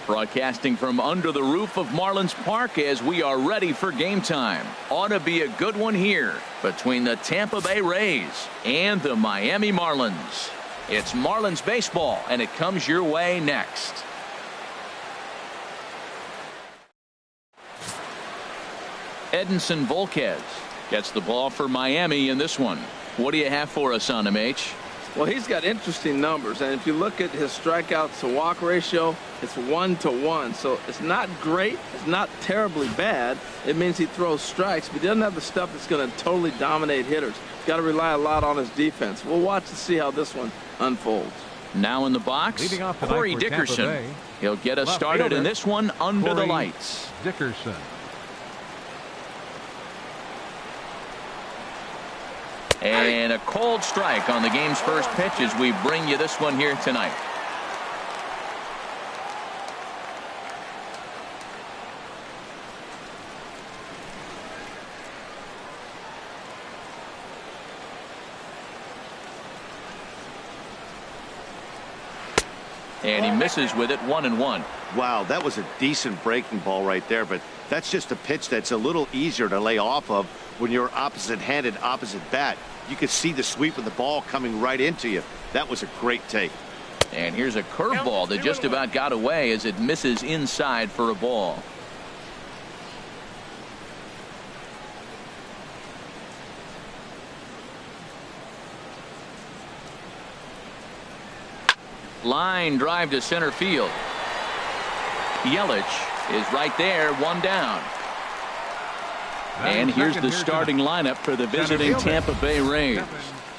Broadcasting from under the roof of Marlins Park as we are ready for game time. Ought to be a good one here between the Tampa Bay Rays and the Miami Marlins. It's Marlins baseball, and it comes your way next. Edinson Volquez gets the ball for Miami in this one. What do you have for us on him, H? Well, he's got interesting numbers, and if you look at his strikeout to walk ratio, it's 1-to-1. So it's not great. It's not terribly bad. It means he throws strikes, but he doesn't have the stuff that's going to totally dominate hitters. He's got to rely a lot on his defense. We'll watch to see how this one unfolds. Now in the box, Corey Dickerson. He'll get us started in this one under the lights. Dickerson. And a cold strike on the game's first pitch as we bring you this one here tonight. And he misses with it, 1-1. Wow, that was a decent breaking ball right there, but that's just a pitch that's a little easier to lay off of when you're opposite-handed, opposite bat. You could see the sweep of the ball coming right into you. That was a great take. And here's a curveball that just about got away as it misses inside for a ball. Line drive to center field. Yelich is right there, one down. And here's the starting lineup for the visiting Tampa Bay Rays.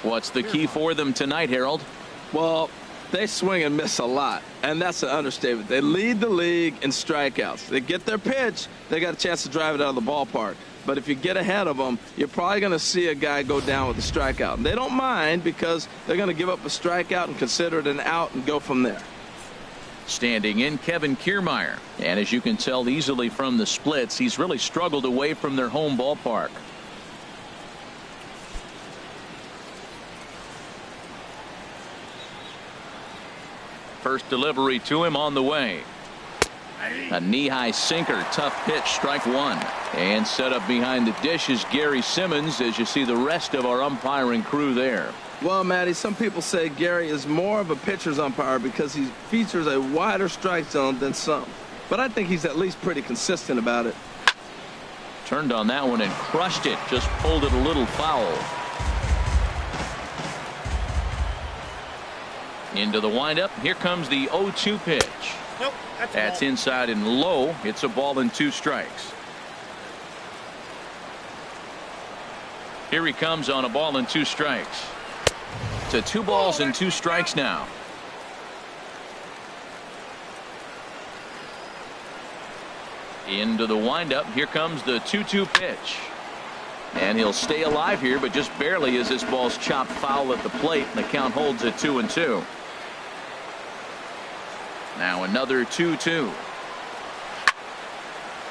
What's the key for them tonight, Harold? Well, they swing and miss a lot, and that's an understatement. They lead the league in strikeouts. They get their pitch, they got a chance to drive it out of the ballpark. But if you get ahead of them, you're probably going to see a guy go down with a strikeout. And they don't mind because they're going to give up a strikeout and consider it an out and go from there. Standing in, Kevin Kiermaier. And as you can tell easily from the splits, he's really struggled away from their home ballpark. First delivery to him on the way. A knee-high sinker, tough pitch, strike one. And set up behind the dish is Gary Simmons as you see the rest of our umpiring crew there. Well, Matty, some people say Gary is more of a pitcher's umpire because he features a wider strike zone than some. But I think he's at least pretty consistent about it. Turned on that one and crushed it. Just pulled it a little foul. Into the windup. Here comes the 0-2 pitch. Nope, that's inside and low. It's a ball and 2 strikes. Here he comes on a ball and 2 strikes. To 2 balls and 2 strikes now. Into the windup. Here comes the 2-2 pitch. And he'll stay alive here, but just barely as this ball's chopped foul at the plate, and the count holds at 2-2. Now another 2-2.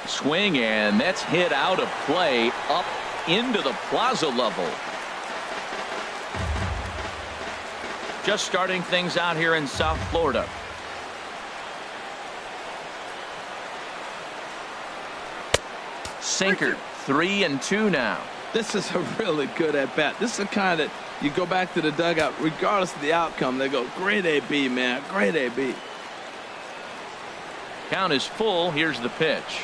Swing, and that's hit out of play up into the plaza level. Just starting things out here in South Florida. Sinker, 3-2 now. This is a really good at-bat. This is the kind that you go back to the dugout, regardless of the outcome, they go, great AB, man, great AB. Count is full. Here's the pitch.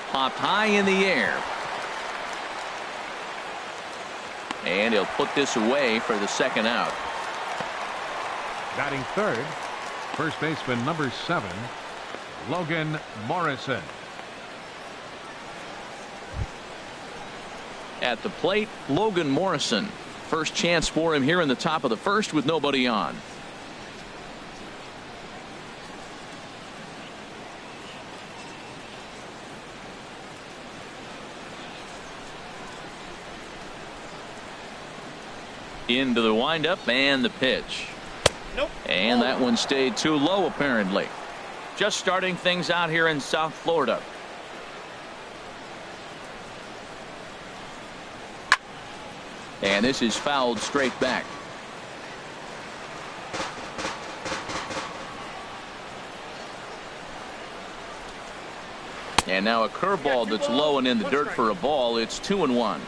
Popped high in the air. And he'll put this away for the second out. Batting third, first baseman number 7, Logan Morrison. At the plate, Logan Morrison. First chance for him here in the top of the first with nobody on. Into the windup and the pitch. Nope. And that one stayed too low apparently. Just starting things out here in South Florida. And this is fouled straight back. And now a curveball that's low and in the dirt for a ball. It's 2-1.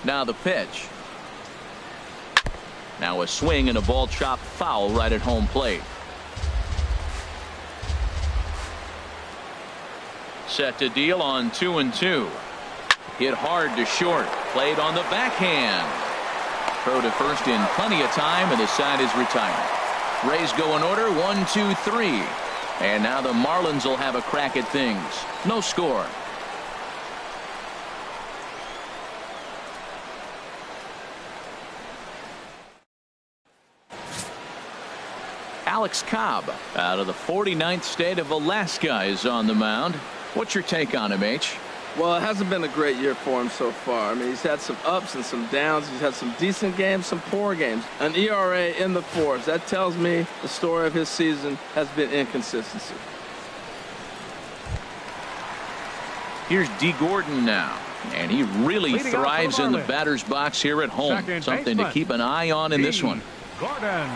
Now the pitch. Now a swing and a ball chopped foul right at home plate. Set to deal on 2-2. Hit hard to short. Played on the backhand. Throw to first in plenty of time, and the side is retired. Rays go in order 1, 2, 3. And now the Marlins will have a crack at things. No score. Alex Cobb out of the 49th state of Alaska is on the mound. What's your take on him, H? Well, it hasn't been a great year for him so far. I mean, he's had some ups and some downs. He's had some decent games, some poor games. An ERA in the 4s. That tells me the story of his season has been inconsistency. Here's D. Gordon now. And he really thrives in the batter's box here at home. Something to keep an eye on in this one. Gordon.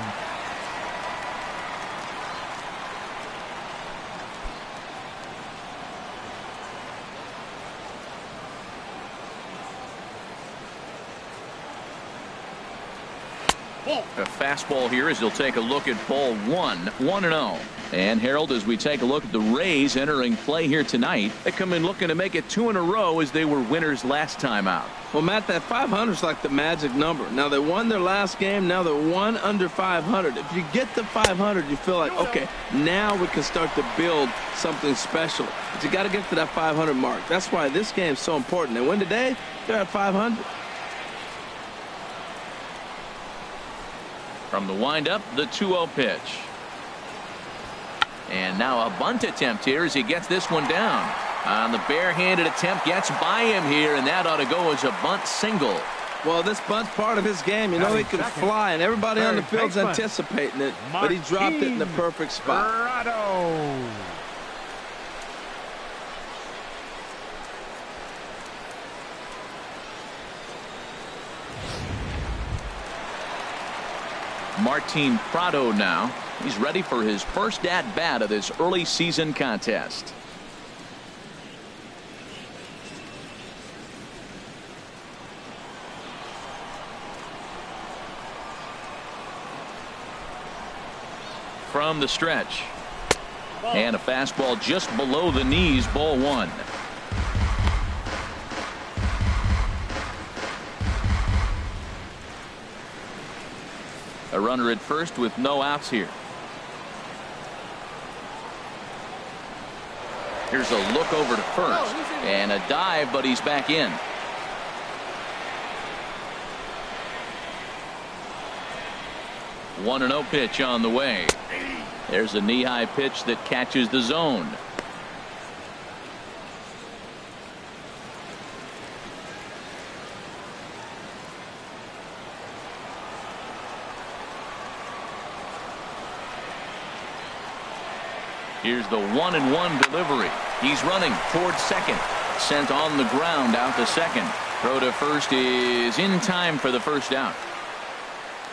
A fastball here as he'll take a look at ball 1, 1-0. And Harold, as we take a look at the Rays entering play here tonight, they come in looking to make it 2 in a row as they were winners last time out. Well, Matt, that 500 is like the magic number. Now they won their last game. Now they're 1 under 500. If you get to 500, you feel like, okay, now we can start to build something special. But you got to get to that 500 mark. That's why this game is so important. They win today, they're at 500. From the windup, the 2-0 pitch. And now a bunt attempt here as he gets this one down. On the barehanded attempt, gets by him here, and that ought to go as a bunt single. Well, this bunt's part of his game. You know he can fly, and everybody on the field's anticipating it, but he dropped it in the perfect spot. Martin Prado now. He's ready for his first at-bat of this early season contest. From the stretch. And a fastball just below the knees, ball 1. A runner at first with no outs here. Here's a look over to first. And a dive, but he's back in. One 1-0 pitch on the way. There's a knee-high pitch that catches the zone. Here's the 1-1 delivery. He's running towards second. Sent on the ground out to second. Throw to first is in time for the first out.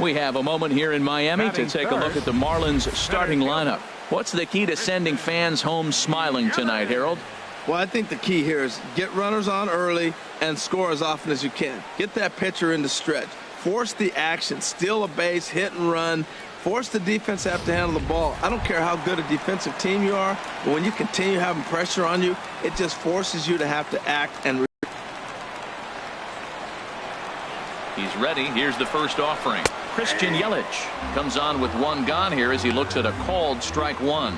We have a moment here in Miami to take a look at the Marlins starting lineup. What's the key to sending fans home smiling tonight, Harold? Well, I think the key here is get runners on early and score as often as you can. Get that pitcher in the stretch. Force the action. Steal a base, hit and run. Force the defense to have to handle the ball. I don't care how good a defensive team you are, but when you continue having pressure on you, it just forces you to have to act and. He's ready. Here's the first offering. Christian Yelich comes on with one gone here as he looks at a called strike 1.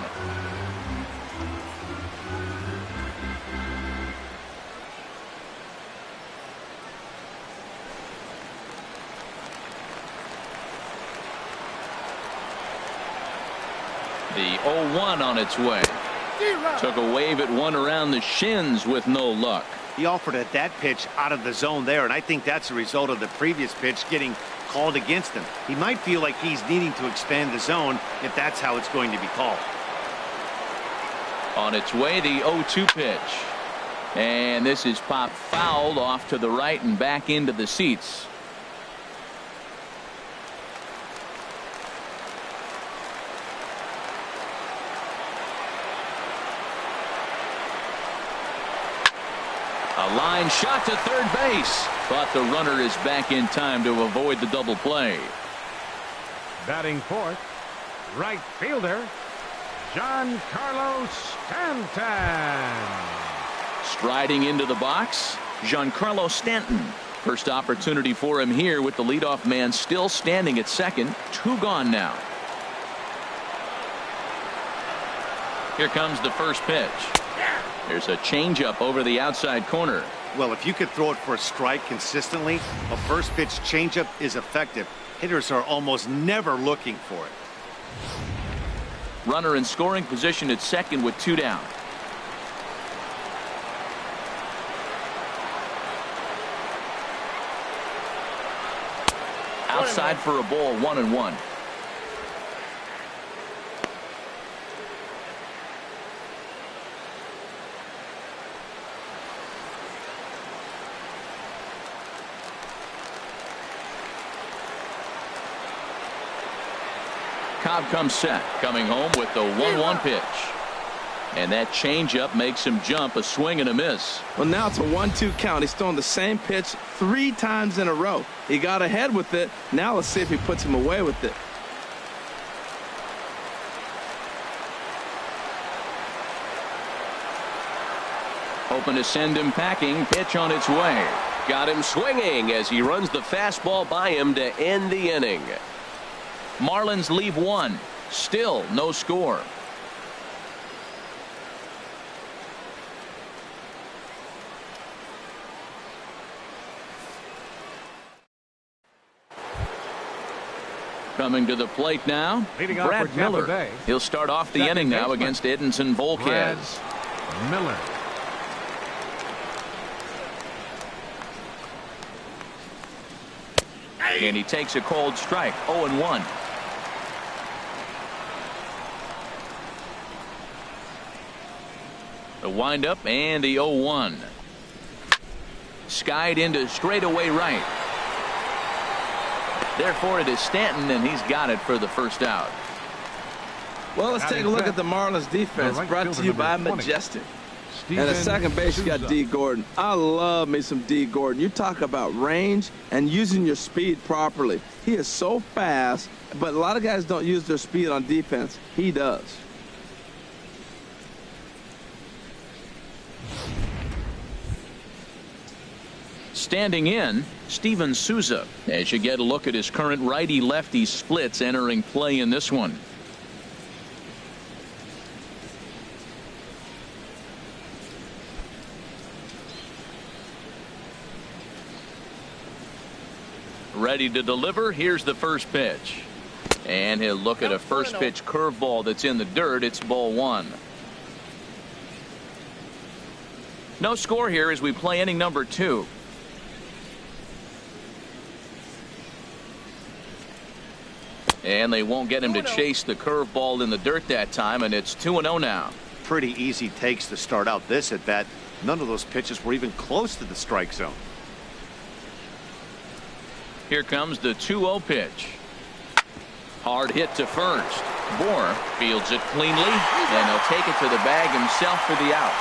The 0-1 on its way. Took a wave at one around the shins with no luck. He offered at that pitch out of the zone there, and I think that's a result of the previous pitch getting called against him. He might feel like he's needing to expand the zone if that's how it's going to be called. On its way, the 0-2 pitch. And this is popped fouled off to the right and back into the seats. Line shot to third base, but the runner is back in time to avoid the double play. Batting fourth, right fielder, Giancarlo Stanton. Striding into the box, Giancarlo Stanton. First opportunity for him here with the leadoff man still standing at second. 2 gone now. Here comes the first pitch. There's a changeup over the outside corner. Well, if you could throw it for a strike consistently, a first pitch changeup is effective. Hitters are almost never looking for it. Runner in scoring position at second with 2 down. Outside for a ball, 1-1. Cobb comes set, coming home with the 1-1 pitch. And that changeup makes him jump, a swing and a miss. Well, now it's a 1-2 count. He's throwing the same pitch 3 times in a row. He got ahead with it. Now let's see if he puts him away with it. Hoping to send him packing. Pitch on its way. Got him swinging as he runs the fastball by him to end the inning. Marlins leave 1. Still no score. Coming to the plate now, Leading off Brad for Tampa Miller. Bay. He'll start off the Second inning now baseman, against Edinson Volquez. Brad Miller. And he takes a cold strike, 0-1. The windup and the 0-1. Skied into straightaway right. Therefore, it is Stanton, and he's got it for the first out. Well, let's take a look at the Marlins defense, right brought to fielder you by number 20, Majestic. Steven And at second base, you got Souza. D. Gordon. I love me some D. Gordon. You talk about range and using your speed properly. He is so fast, but a lot of guys don't use their speed on defense. He does. Standing in, Steven Souza, as you get a look at his current righty-lefty splits entering play in this one. Ready to deliver. Here's the first pitch. And he'll look at a first pitch curveball that's in the dirt. It's ball 1. No score here as we play inning number 2. And they won't get him to chase the curveball in the dirt that time, and it's 2-0 now. Pretty easy takes to start out this at bat. None of those pitches were even close to the strike zone. Here comes the 2-0 pitch. Hard hit to first. Bohr fields it cleanly, and he'll take it to the bag himself for the out.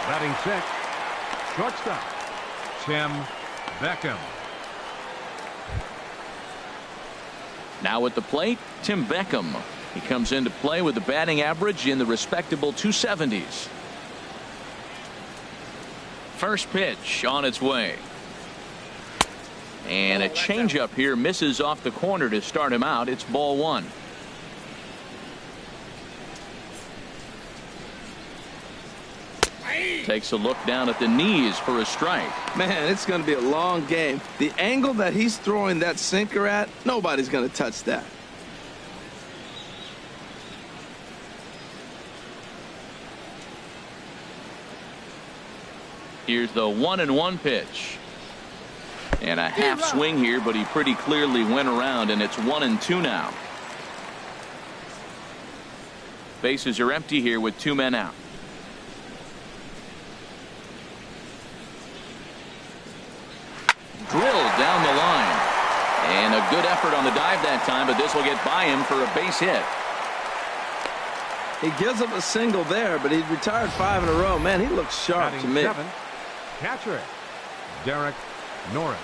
Batting sixth, shortstop, Tim Beckham. Now at the plate, Tim Beckham. He comes into play with a batting average in the respectable 270s. First pitch on its way. And a changeup here misses off the corner to start him out. It's ball 1. Takes a look down at the knees for a strike. Man, it's going to be a long game. The angle that he's throwing that sinker at, nobody's going to touch that. Here's the 1-1 pitch. And a half swing here, but he pretty clearly went around, and it's 1-2 now. Bases are empty here with 2 men out. Drilled down the line. And a good effort on the dive that time, but this will get by him for a base hit. He gives up a single there, but he's retired 5 in a row. Man, he looks sharp to me. 7, catcher, Derek Norris.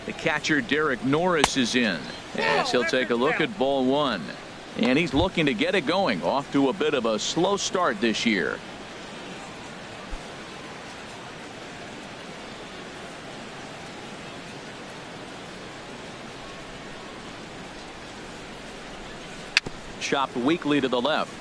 The catcher Derek Norris is in as he'll take a look at ball 1. And he's looking to get it going. Off to a bit of a slow start this year. Chopped weakly to the left.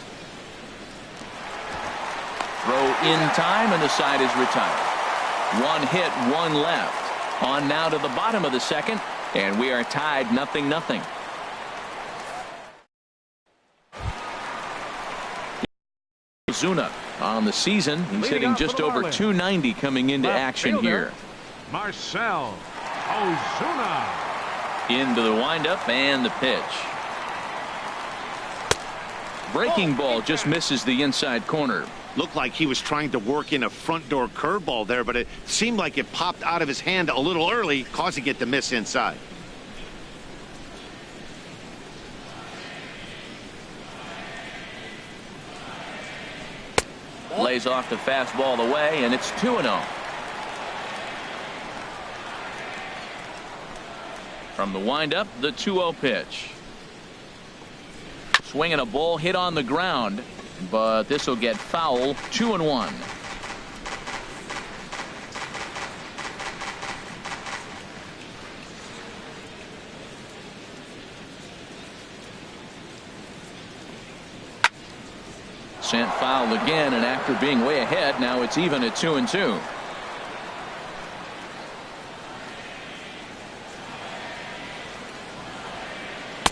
Throw in time, and the side is retired. 1 hit, 1 left. On now to the bottom of the second, and we are tied 0-0. Ozuna on the season. He's hitting just over .290 coming into action here. Marcell Ozuna. Into the windup and the pitch. Breaking ball just misses the inside corner. Looked like he was trying to work in a front door curveball there, but it seemed like it popped out of his hand a little early, causing it to miss inside. Lays off the fastball away, and it's 2-0. From the windup, the 2-0 pitch. Swinging a ball hit on the ground, but this will get foul. 2-1. Sent foul again, and after being way ahead, now it's even at 2-2.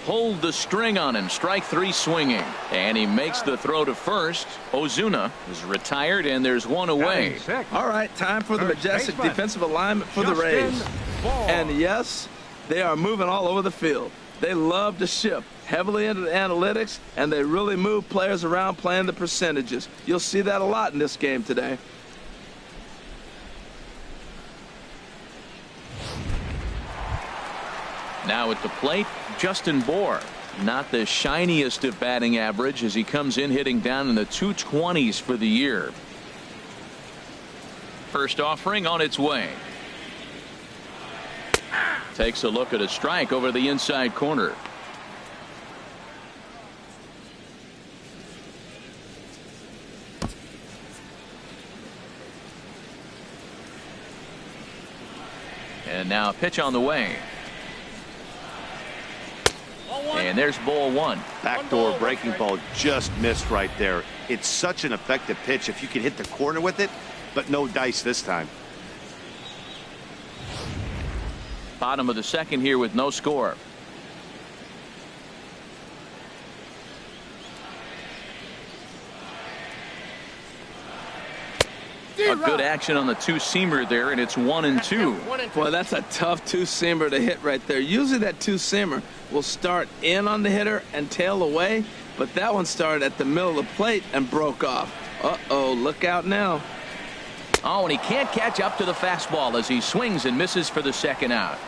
Pulled the string on him. Strike 3 swinging, and he makes the throw to first. Ozuna is retired, and there's 1 away. All right, time for the majestic defensive alignment for the Rays. And yes, they are moving all over the field. They love to shift heavily into the analytics, and they really move players around playing the percentages. You'll see that a lot in this game today. Now at the plate, Justin Bour. Not the shiniest of batting average as he comes in hitting down in the 220s for the year. First offering on its way. Takes a look at a strike over the inside corner. And now a pitch on the way. And there's ball 1. Backdoor breaking ball just missed right there. It's such an effective pitch if you can hit the corner with it, but no dice this time. Bottom of the second here with no score. A good action on the 2-seamer there, and it's 1-2. Boy, that's a tough 2-seamer to hit right there. Usually that 2-seamer will start in on the hitter and tail away, but that one started at the middle of the plate and broke off. Uh-oh, look out now. Oh, and he can't catch up to the fastball as he swings and misses for the second out.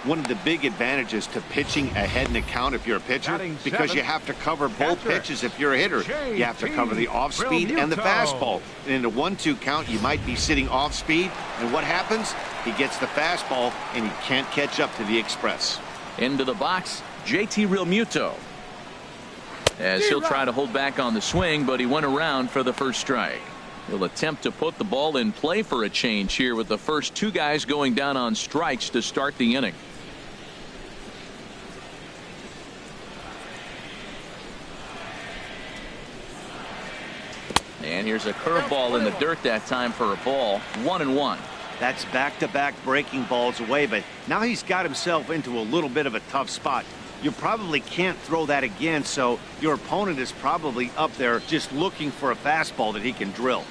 One of the big advantages to pitching ahead in the count if you're a pitcher, because you have to cover both pitches if you're a hitter. You have to cover the off speed and the fastball. And in a 1-2 count, you might be sitting off speed, and what happens? He gets the fastball and he can't catch up to the express. Into the box, JT Realmuto, as he'll try to hold back on the swing, but he went around for the first strike. He'll attempt to put the ball in play for a change here with the first 2 guys going down on strikes to start the inning. And here's a curveball in the dirt that time for a ball. 1-1. That's back-to-back breaking balls away, but now he's got himself into a little bit of a tough spot. You probably can't throw that again, so your opponent is probably up there just looking for a fastball that he can drill.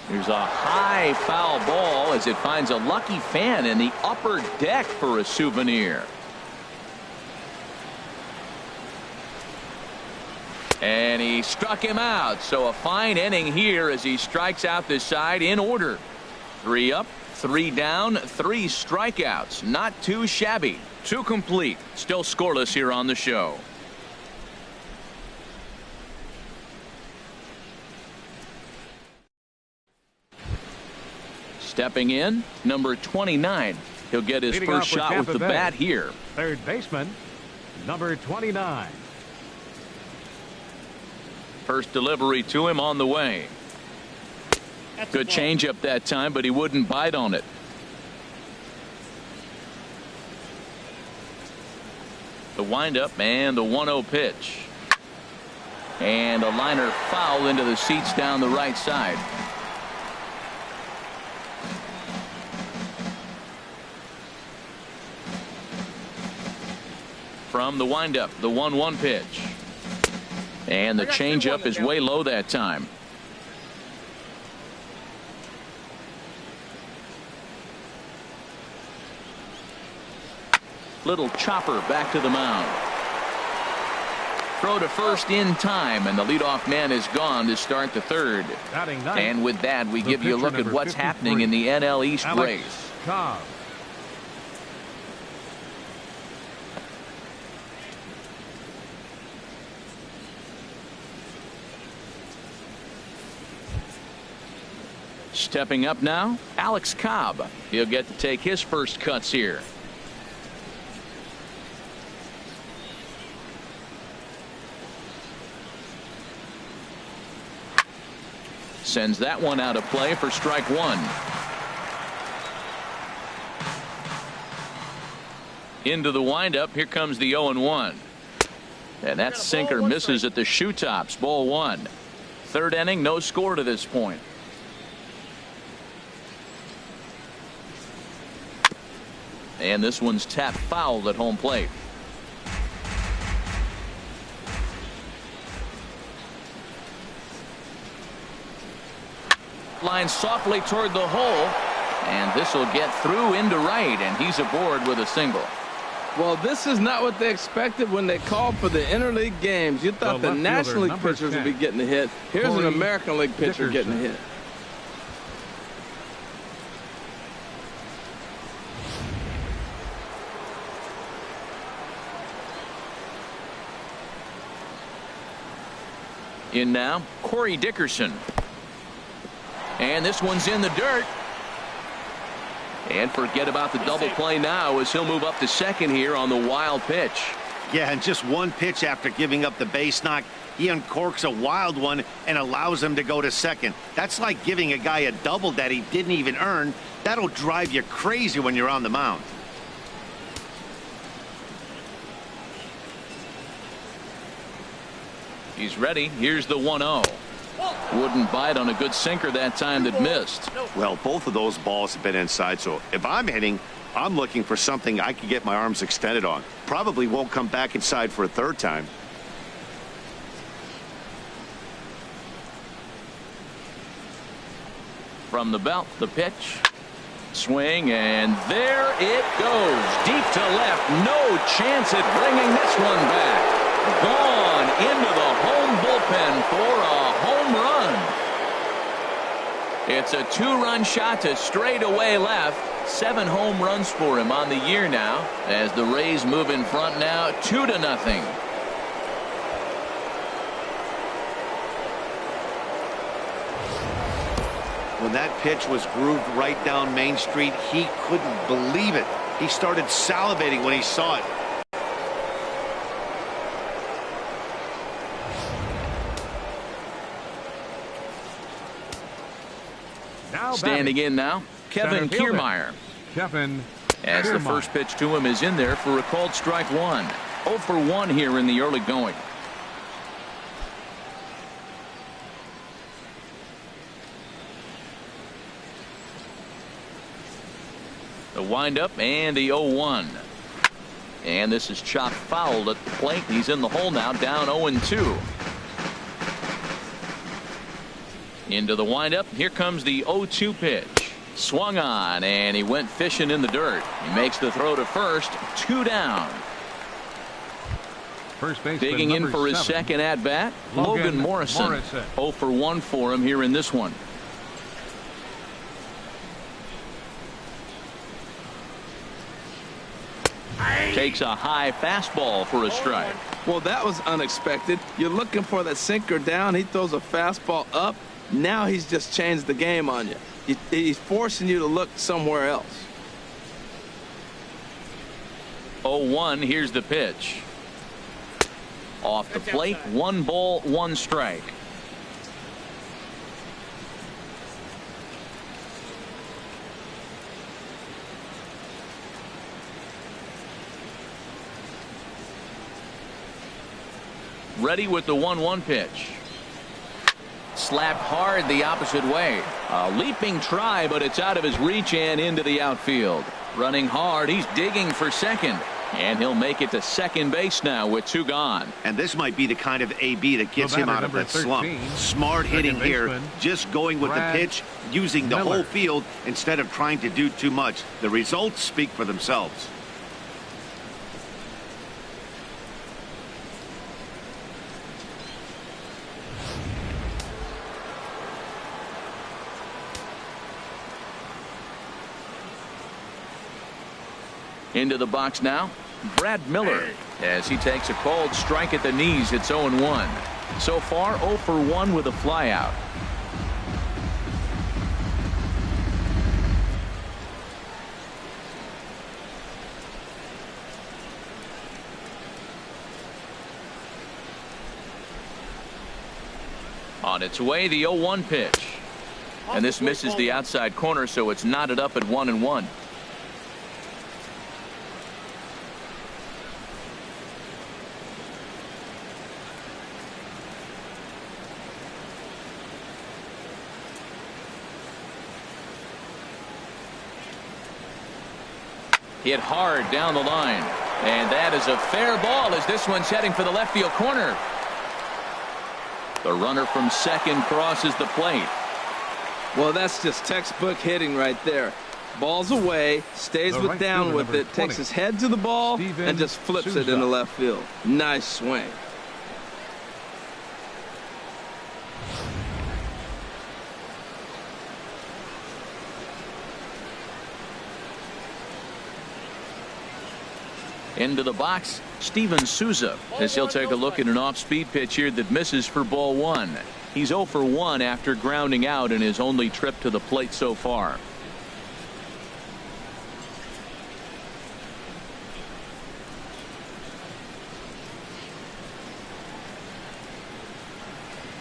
Here's a high foul ball as it finds a lucky fan in the upper deck for a souvenir. And he struck him out. So a fine inning here as he strikes out this side in order. 3 up, 3 down, 3 strikeouts. Not too shabby. 2 complete. Still scoreless here on the show. Stepping in, number 29. He'll get his first shot with the bat here. Third baseman, number 29. First delivery to him on the way. Good changeup that time, but he wouldn't bite on it. The windup and the 1-0 pitch. And a liner foul into the seats down the right side. From the windup, the 1-1 pitch. And the changeup is way low that time. Little chopper back to the mound. Throw to first in time, and the leadoff man is gone to start the third. And with that, we give you a look at what's happening in the NL East race. Stepping up now, Alex Cobb. He'll get to take his first cuts here. Sends that one out of play for strike 1. Into the windup. Here comes the 0-1. And that sinker misses at the shoe tops. Ball 1. Third inning, no score to this point. And this one's tapped foul at home plate. Line softly toward the hole, and this will get through into right, and he's aboard with a single. Well, this is not what they expected when they called for the interleague games. You thought the National League pitchers would be getting a hit. Here's an American League pitcher getting a hit. In now, Corey Dickerson. And this one's in the dirt. And forget about the double play now as he'll move up to second here on the wild pitch. Yeah, and just one pitch after giving up the base knock, he uncorks a wild one and allows him to go to second. That's like giving a guy a double that he didn't even earn. That'll drive you crazy when you're on the mound. He's ready. Here's the 1-0. Wouldn't bite on a good sinker that time that missed. Well, both of those balls have been inside, so if I'm hitting, I'm looking for something I can get my arms extended on. Probably won't come back inside for a third time. From the belt, the pitch. Swing, and there it goes. Deep to left. No chance at bringing this one back. Gone into the home bullpen for a home run. It's a 2-run shot to straightaway left. 7 home runs for him on the year now as the Rays move in front now 2-0. When that pitch was grooved right down Main Street, he couldn't believe it. He started salivating when he saw it. Standing in now, Kevin Kiermaier. As the first pitch to him is in there for a called strike 1. 0 for 1 here in the early going. The windup and the 0-1. And this is chopped foul at the plate. He's in the hole now, down 0-2. Into the windup. Here comes the 0-2 pitch. Swung on, and he went fishing in the dirt. He makes the throw to first. 2 down. First baseman, Digging in number for his 7, second at-bat, Logan Morrison. 0 for 1 for him here in this one. Takes a high fastball for a strike. Well, that was unexpected. You're looking for that sinker down. He throws a fastball up. Now he's just changed the game on you. He's forcing you to look somewhere else. 0-1. Here's the pitch. Off the plate, 1 ball, 1 strike. Ready with the 1-1 pitch. Slapped hard the opposite way. A leaping try, but it's out of his reach and into the outfield. Running hard, he's digging for second. And he'll make it to second base now with 2 gone. And this might be the kind of AB that gets him out of that slump. Smart hitting here, just going with the pitch, using the whole field instead of trying to do too much. The results speak for themselves. Into the box now, Brad Miller, as he takes a called strike at the knees. It's 0-1. So far, 0 for 1 with a flyout. On its way, the 0-1 pitch. And this misses the outside corner, so it's knotted up at 1-1. Hit hard down the line. And that is a fair ball as this one's heading for the left field corner. The runner from second crosses the plate. Well, that's just textbook hitting right there. Ball's away, stays with down with it, takes his head to the ball, and just flips it into left field. Nice swing. Into the box, Steven Souza, as he'll take a look at an off-speed pitch here that misses for ball 1. He's 0 for 1 after grounding out in his only trip to the plate so far.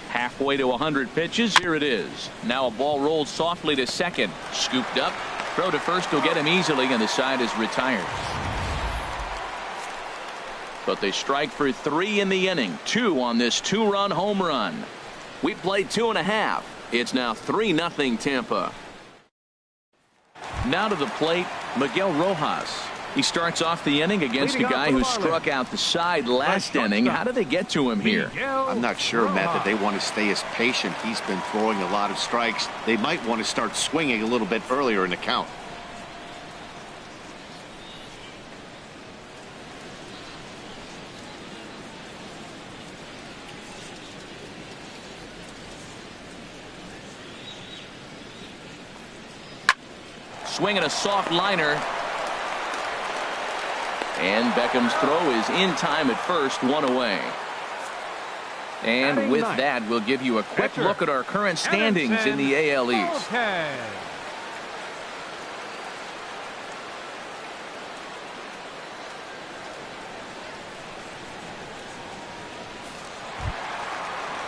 Halfway to 100 pitches. Here it is. Now a ball rolled softly to second. Scooped up. Throw to first will get him easily, and the side is retired. But they strike for 3 in the inning. 2 on this 2-run home run. We played 2.5. It's now 3-0 Tampa. Now to the plate, Miguel Rojas. He starts off the inning against a guy who struck out the side last inning. How did they get to him here? I'm not sure, Matt, that they want to stay as patient. He's been throwing a lot of strikes. They might want to start swinging a little bit earlier in the count. Swinging a soft liner. And Beckham's throw is in time at first, 1 away. And with that, we'll give you a quick look at our current standings in the AL East.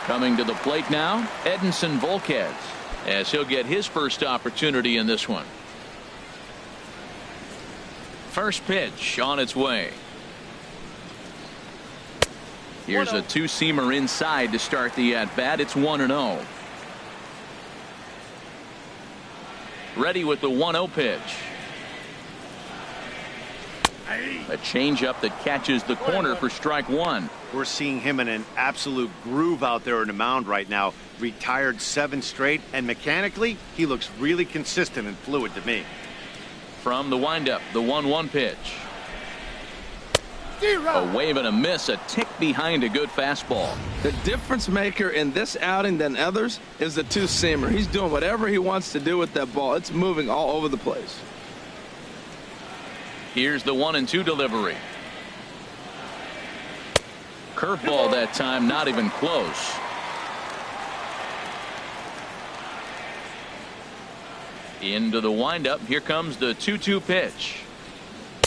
Coming to the plate now, Edinson Volquez, as he'll get his first opportunity in this one. First pitch on its way. Here's a 2-seamer inside to start the at-bat. It's 1-0. Ready with the 1-0 pitch. A changeup that catches the corner for strike 1. We're seeing him in an absolute groove out there in the mound right now. Retired 7 straight, and mechanically, he looks really consistent and fluid to me. From the windup, the 1-1 pitch. A wave and a miss, a tick behind a good fastball. The difference maker in this outing than others is the two-seamer. He's doing whatever he wants to do with that ball. It's moving all over the place. Here's the 1-2 delivery. Curveball that time, not even close. Into the windup. Here comes the 2-2 pitch.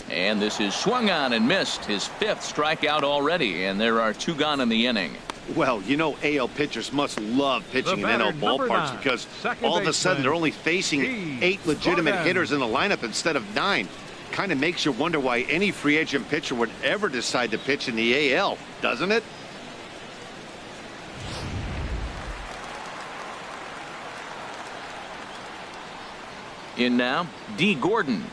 And this is swung on and missed. His 5th strikeout already, and there are 2 gone in the inning. Well, you know, AL pitchers must love pitching in NL ballparks because all of a sudden they're only facing 8 legitimate hitters in the lineup instead of 9. Kind of makes you wonder why any free agent pitcher would ever decide to pitch in the AL, doesn't it? In now, D. Gordon.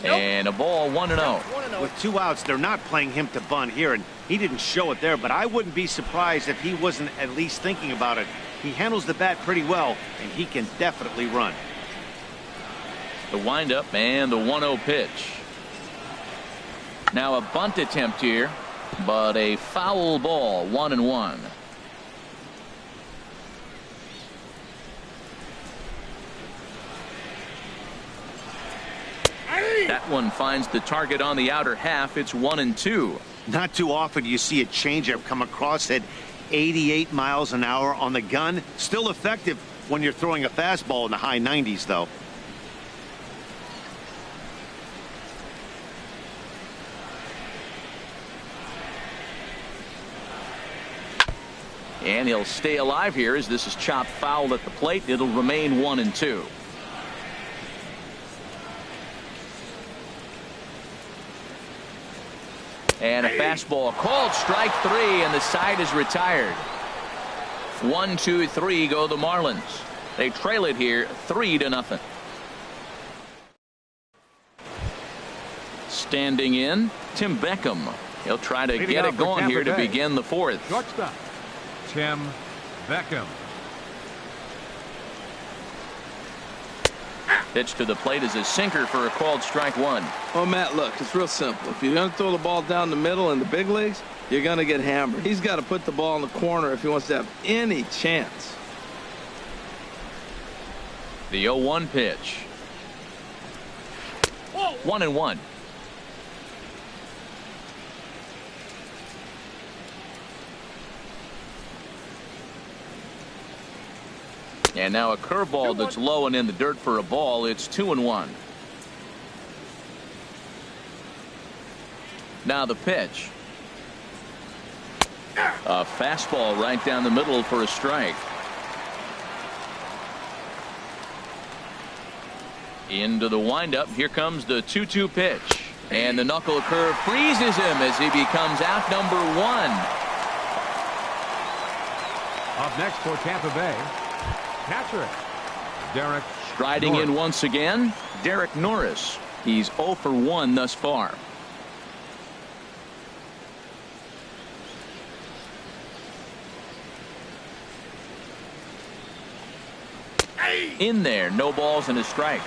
And a ball, 1-0. With 2 outs, they're not playing him to bunt here, and he didn't show it there, but I wouldn't be surprised if he wasn't at least thinking about it. He handles the bat pretty well, and he can definitely run. The windup and the 1-0 pitch. Now a bunt attempt here, but a foul ball, 1-1. That one finds the target on the outer half. It's 1-2. Not too often you see a changeup come across at 88 miles an hour on the gun. Still effective when you're throwing a fastball in the high 90s, though. And he'll stay alive here as this is chopped foul at the plate. It'll remain 1-2. And a fastball called strike 3, and the side is retired. 1, 2, 3 go the Marlins. They trail it here 3-0. Standing in, Tim Beckham. He'll try to get it going here to begin the 4th. Shortstop, Tim Beckham. Pitch to the plate is a sinker for a called strike 1. Well, Matt, look, it's real simple. If you're going to throw the ball down the middle in the big leagues, you're going to get hammered. He's got to put the ball in the corner if he wants to have any chance. The 0-1 pitch. 1-1. And now a curveball that's low and in the dirt for a ball. It's 2-1. Now the pitch. A fastball right down the middle for a strike. Into the windup. Here comes the 2-2 pitch. And the knuckle curve freezes him as he becomes out number 1. Up next for Tampa Bay, catcher Derek Striding Norris. in once again, Derek Norris. He's 0 for 1 thus far. In there, no balls and a strike.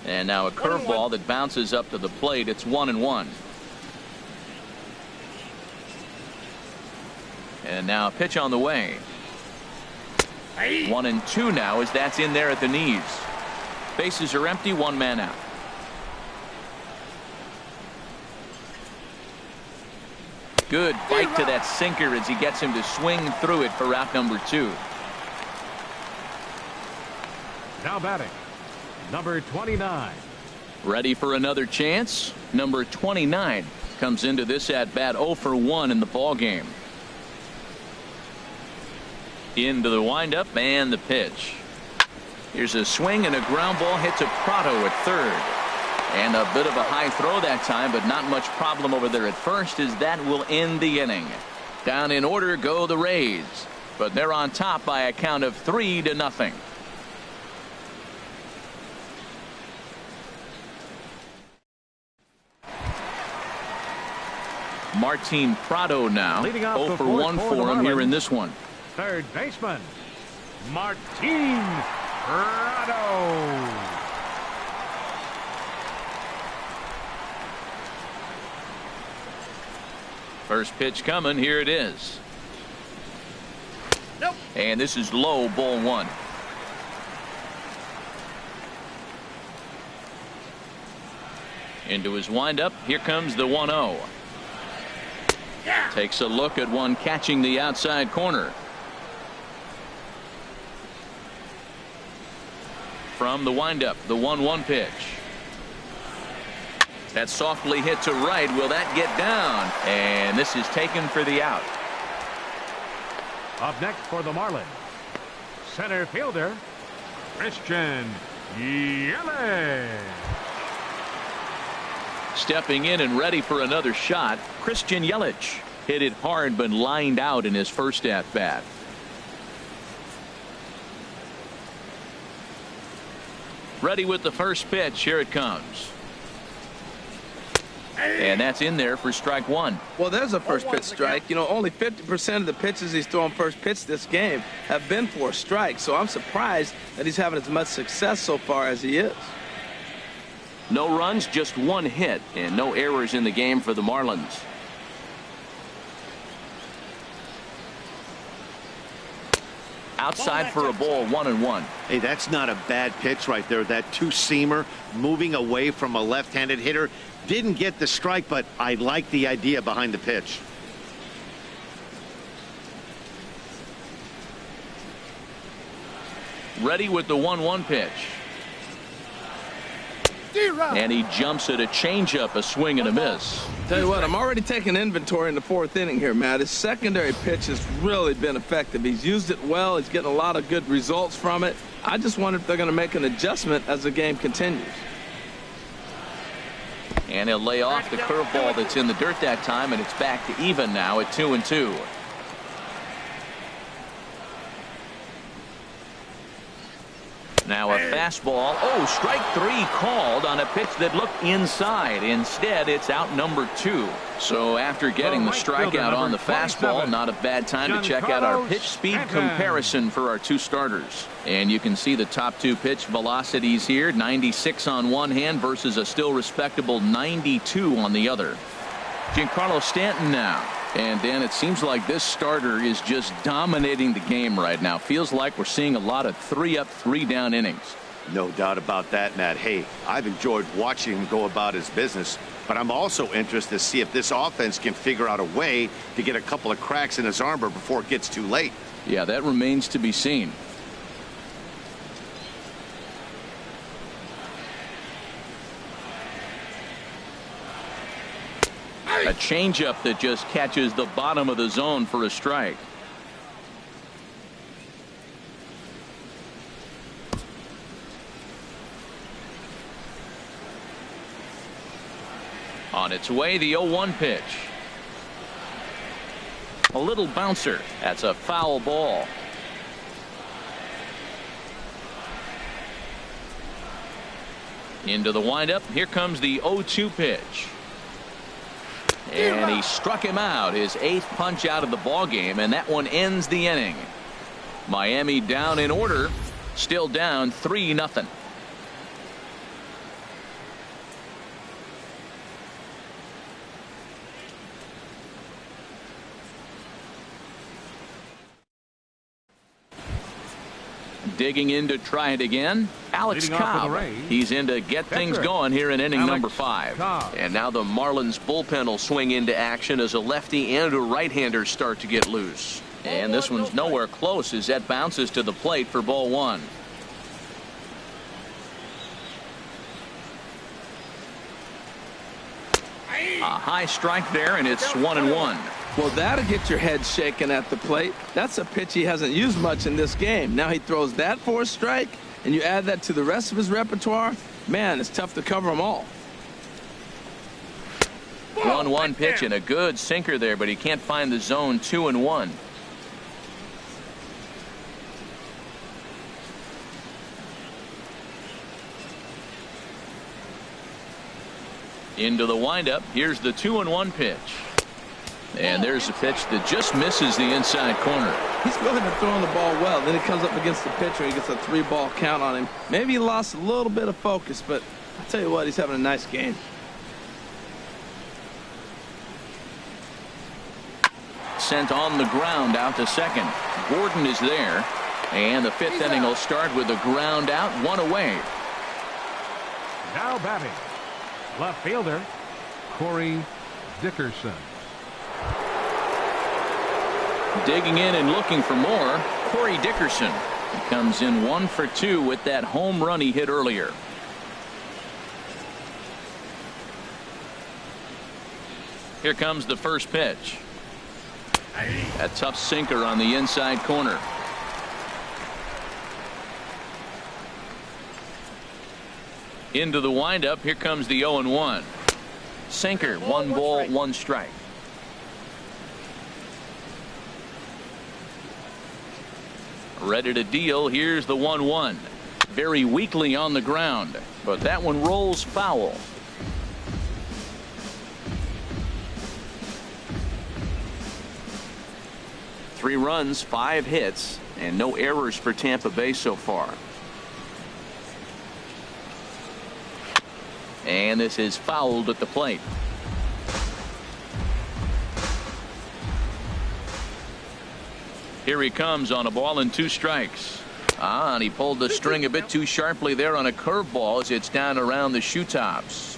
And now a curveball that bounces up to the plate. It's 1-1. And now a pitch on the way. 1-2 now as that's in there at the knees. Bases are empty, 1 man out. Good bite to that sinker as he gets him to swing through it for out number 2. Now batting, number 29. Ready for another chance? Number 29 comes into this at bat 0 for 1 in the ball game. Into the windup and the pitch. Here's a swing and a ground ball hit to Prado at third. And a bit of a high throw that time, but not much problem over there at first, as that will end the inning. Down in order go the Rays, but they're on top by a count of 3-0. Martin Prado now 0 for 1 for him here in this one. third baseman, Martin Prado. First pitch coming. Here it is. Nope. And this is low, ball one. Into his windup. Here comes the 1-0. Yeah. Takes a look at one catching the outside corner. From the windup, the 1-1 pitch. That's softly hit to right. Will that get down? And this is taken for the out. Up next for the Marlins, center fielder, Christian Yelich. Stepping in and ready for another shot, Christian Yelich. Hit it hard but lined out in his first at bat. Ready with the first pitch. Here it comes. And that's in there for strike one. Well, there's a first pitch strike. You know, only 50% of the pitches he's thrown first pitch this game have been for a strike. So I'm surprised that he's having as much success so far as he is. No runs, just one hit, and no errors in the game for the Marlins. Outside for a ball, 1-1. Hey, that's not a bad pitch right there. That two-seamer moving away from a left-handed hitter. Didn't get the strike, but I like the idea behind the pitch. Ready with the 1-1 pitch. And he jumps at a changeup, a swing and a miss. Tell you what, I'm already taking inventory in the fourth inning here, Matt. His secondary pitch has really been effective. He's used it well. He's getting a lot of good results from it. I just wonder if they're going to make an adjustment as the game continues. And he'll lay off the curveball that's in the dirt that time, and it's back to even now at 2-2. Now a fastball. Oh, strike three called on a pitch that looked inside. Instead, it's out number 2. So after getting the strikeout on the fastball, not a bad time to check out our pitch speed comparison for our two starters. And you can see the top two pitch velocities here. 96 on one hand versus a still respectable 92 on the other. Giancarlo Stanton now. And Dan, it seems like this starter is just dominating the game right now. Feels like we're seeing a lot of 3-up, 3-down innings. No doubt about that, Matt. Hey, I've enjoyed watching him go about his business, but I'm also interested to see if this offense can figure out a way to get a couple of cracks in his armor before it gets too late. Yeah, that remains to be seen. A changeup that just catches the bottom of the zone for a strike. On its way, the 0-1 pitch. A little bouncer. That's a foul ball. Into the windup. Here comes the 0-2 pitch. And he struck him out, his 8th punch out of the ball game, and that one ends the inning. Miami down in order, still down 3-0. Digging in to try it again, Alex Cobb. He's in to get things going here in inning number 5. And now the Marlins bullpen will swing into action as a lefty and a right-hander start to get loose. And this one's nowhere close as that bounces to the plate for ball 1. A high strike there, and it's 1-1. Well, that'll get your head shaken at the plate. That's a pitch he hasn't used much in this game. Now he throws that for a strike, and you add that to the rest of his repertoire. Man, it's tough to cover them all. 1-1 pitch and a good sinker there, but he can't find the zone. 2-1. Into the windup. Here's the 2-1 pitch. And there's a pitch that just misses the inside corner. He's really been throwing the ball well. Then he comes up against the pitcher. He gets a 3-ball count on him. Maybe he lost a little bit of focus, but I'll tell you what, he's having a nice game. Sent on the ground out to second. Gordon is there. And the 5th inning will start with a ground out, 1 away. Now batting, left fielder Corey Dickerson. Digging in and looking for more, Corey Dickerson. He comes in 1 for 2 with that home run he hit earlier. Here comes the first pitch. A tough sinker on the inside corner. Into the windup. Here comes the 0-1. Sinker, 1 ball, 1 strike. Ready to deal. Here's the 1-1. Very weakly on the ground, but that one rolls foul. Three runs, 5 hits, and no errors for Tampa Bay so far. And this is fouled at the plate. Here he comes on a ball and 2 strikes. And he pulled the string a bit too sharply there on a curveball as it's down around the shoe tops.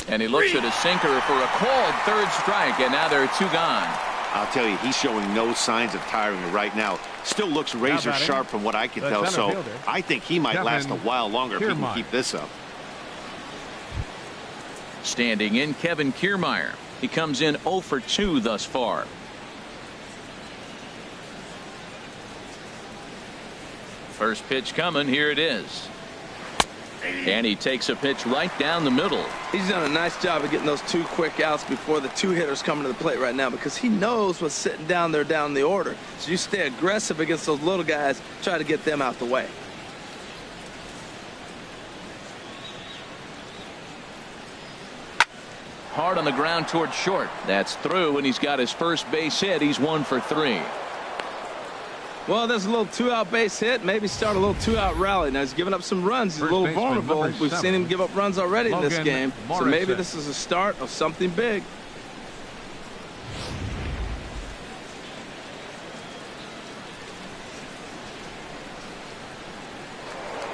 And he looks at a sinker for a called 3rd strike, and now there are 2 gone. I'll tell you, he's showing no signs of tiring right now. Still looks razor sharp from what I can tell, so I think he might last a while longer if he can keep this up. Standing in, Kevin Kiermaier. He comes in 0 for 2 thus far. First pitch coming. Here it is. And he takes a pitch right down the middle. He's done a nice job of getting those 2 quick outs before the 2 hitters coming to the plate right now, because he knows what's sitting down there down the order. So you stay aggressive against those little guys, try to get them out the way. Hard on the ground toward short. That's through, and he's got his first base hit. He's 1 for 3. Well, there's a little 2-out base hit. Maybe start a little 2-out rally. Now he's giving up some runs. He's a little vulnerable. We've seen him give up runs already in this game. So maybe this is a start of something big.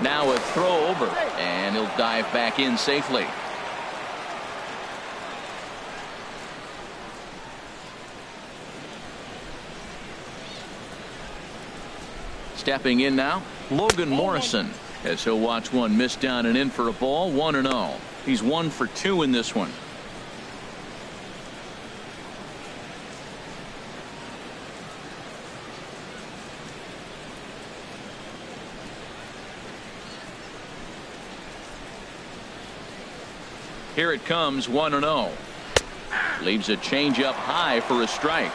Now a throw over, and he'll dive back in safely. Stepping in now, Logan Morrison, as he'll watch one miss down and in for a ball. 1-0. He's 1 for 2 in this one. Here it comes, 1-0. Leaves a changeup high for a strike.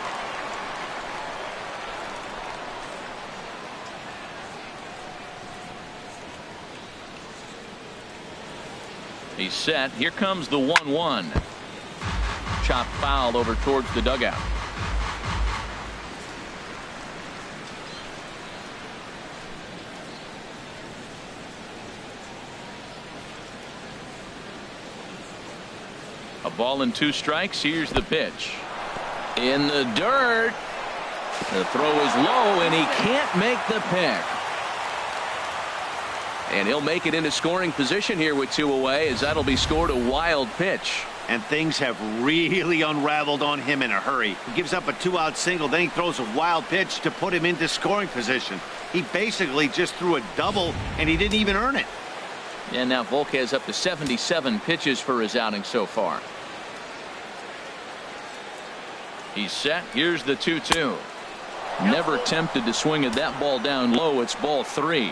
He's set. Here comes the 1-1. Chopped foul over towards the dugout. A ball and 2 strikes. Here's the pitch. In the dirt. The throw is low, and he can't make the pick. And he'll make it into scoring position here with 2 away, as that'll be scored a wild pitch. And things have really unraveled on him in a hurry. He gives up a 2-out single, then he throws a wild pitch to put him into scoring position. He basically just threw a double, and he didn't even earn it. And now Volquez up to 77 pitches for his outing so far. He's set. Here's the 2-2. Never tempted to swing at that ball down low. It's ball 3.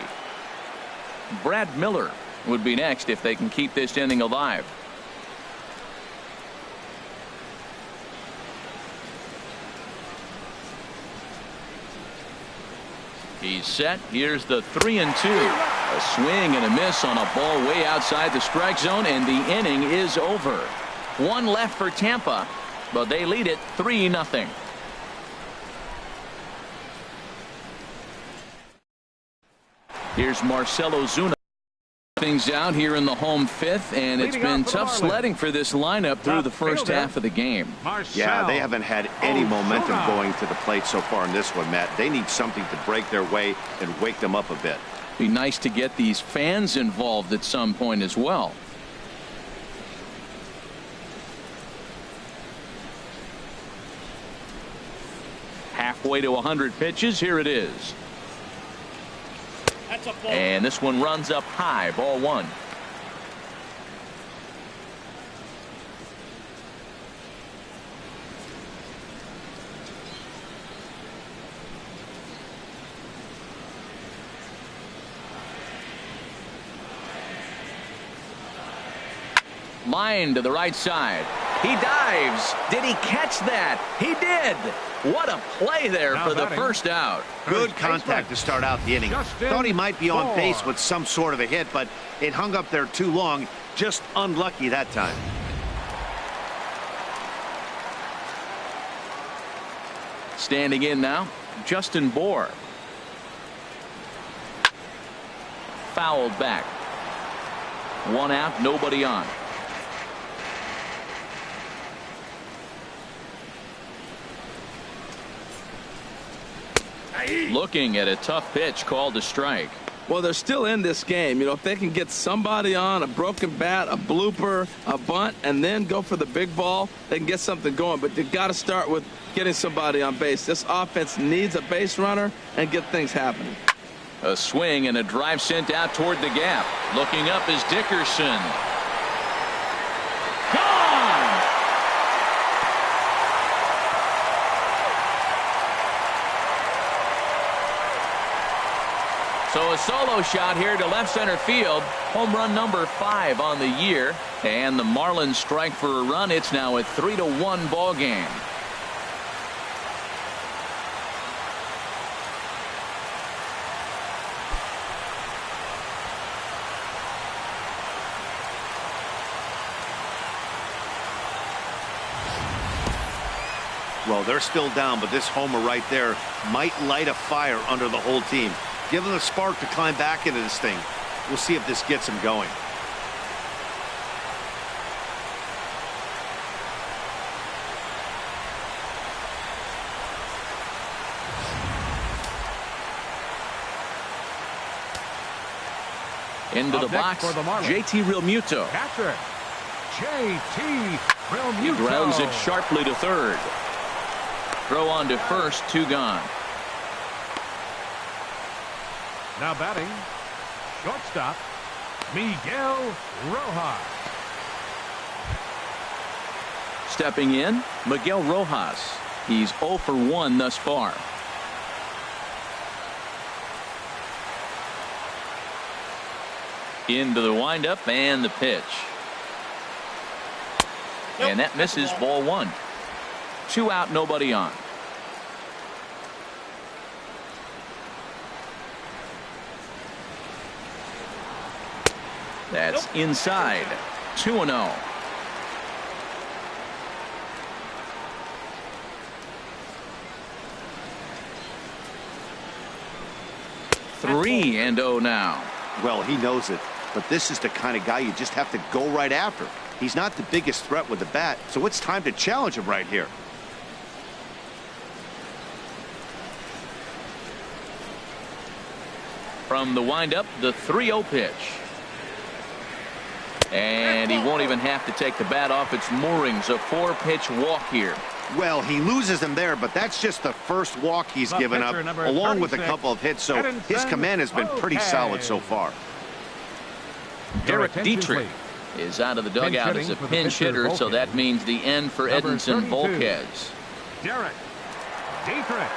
Brad Miller would be next if they can keep this inning alive. He's set. Here's the 3-2. A swing and a miss on a ball way outside the strike zone, and the inning is over. One left for Tampa, but they lead it 3-0. Here's Marcell Ozuna. Things out here in the home fifth, and it's been tough sledding for this lineup through the first half of the game. Yeah, they haven't had any momentum going to the plate so far in this one, Matt. They need something to break their way and wake them up a bit. Be nice to get these fans involved at some point as well. Halfway to 100 pitches. Here it is. And this one runs up high. Ball one. Line to the right side. He dives. Did he catch that? He did. What a play there for the first out. Good contact to start out the inning. Thought he might be on base with some sort of a hit, but it hung up there too long. Just unlucky that time. Standing in now, Justin Bour. Fouled back. One out, nobody on. Looking at a tough pitch called a strike. Well, they're still in this game. You know, if they can get somebody on, a broken bat, a blooper, a bunt, and then go for the big ball, they can get something going. But they've got to start with getting somebody on base. This offense needs a base runner and get things happening. A swing and a drive sent out toward the gap. Looking up is Dickerson. Gone! So a solo shot here to left center field. Home run number 5 on the year. And the Marlins strike for a run. It's now a 3-1 ball game. Well, they're still down, but this homer right there might light a fire under the whole team. Give them a spark to climb back into this thing. We'll see if this gets them going. Into the box, JT Realmuto. Catcher, JT Realmuto. He grounds it sharply to third. Throw on to first, 2 gone. Now batting, shortstop, Miguel Rojas. Stepping in, Miguel Rojas. He's 0 for 1 thus far. Into the windup and the pitch. And that misses, ball 1. 2 out, nobody on. That's inside. 2-0. Three and 0 now. Well, he knows it, but this is the kind of guy you just have to go right after. He's not the biggest threat with the bat, so it's time to challenge him right here. From the windup, the 3-0 pitch. And he won't even have to take the bat off its moorings. A 4-pitch walk here. Well, he loses him there, but that's just the first walk he's given up, along with a couple of hits, so his command has been pretty solid so far. Derek Dietrich is out of the dugout as a pinch hitter, so that means the end for Edinson Volquez. Derek Dietrich.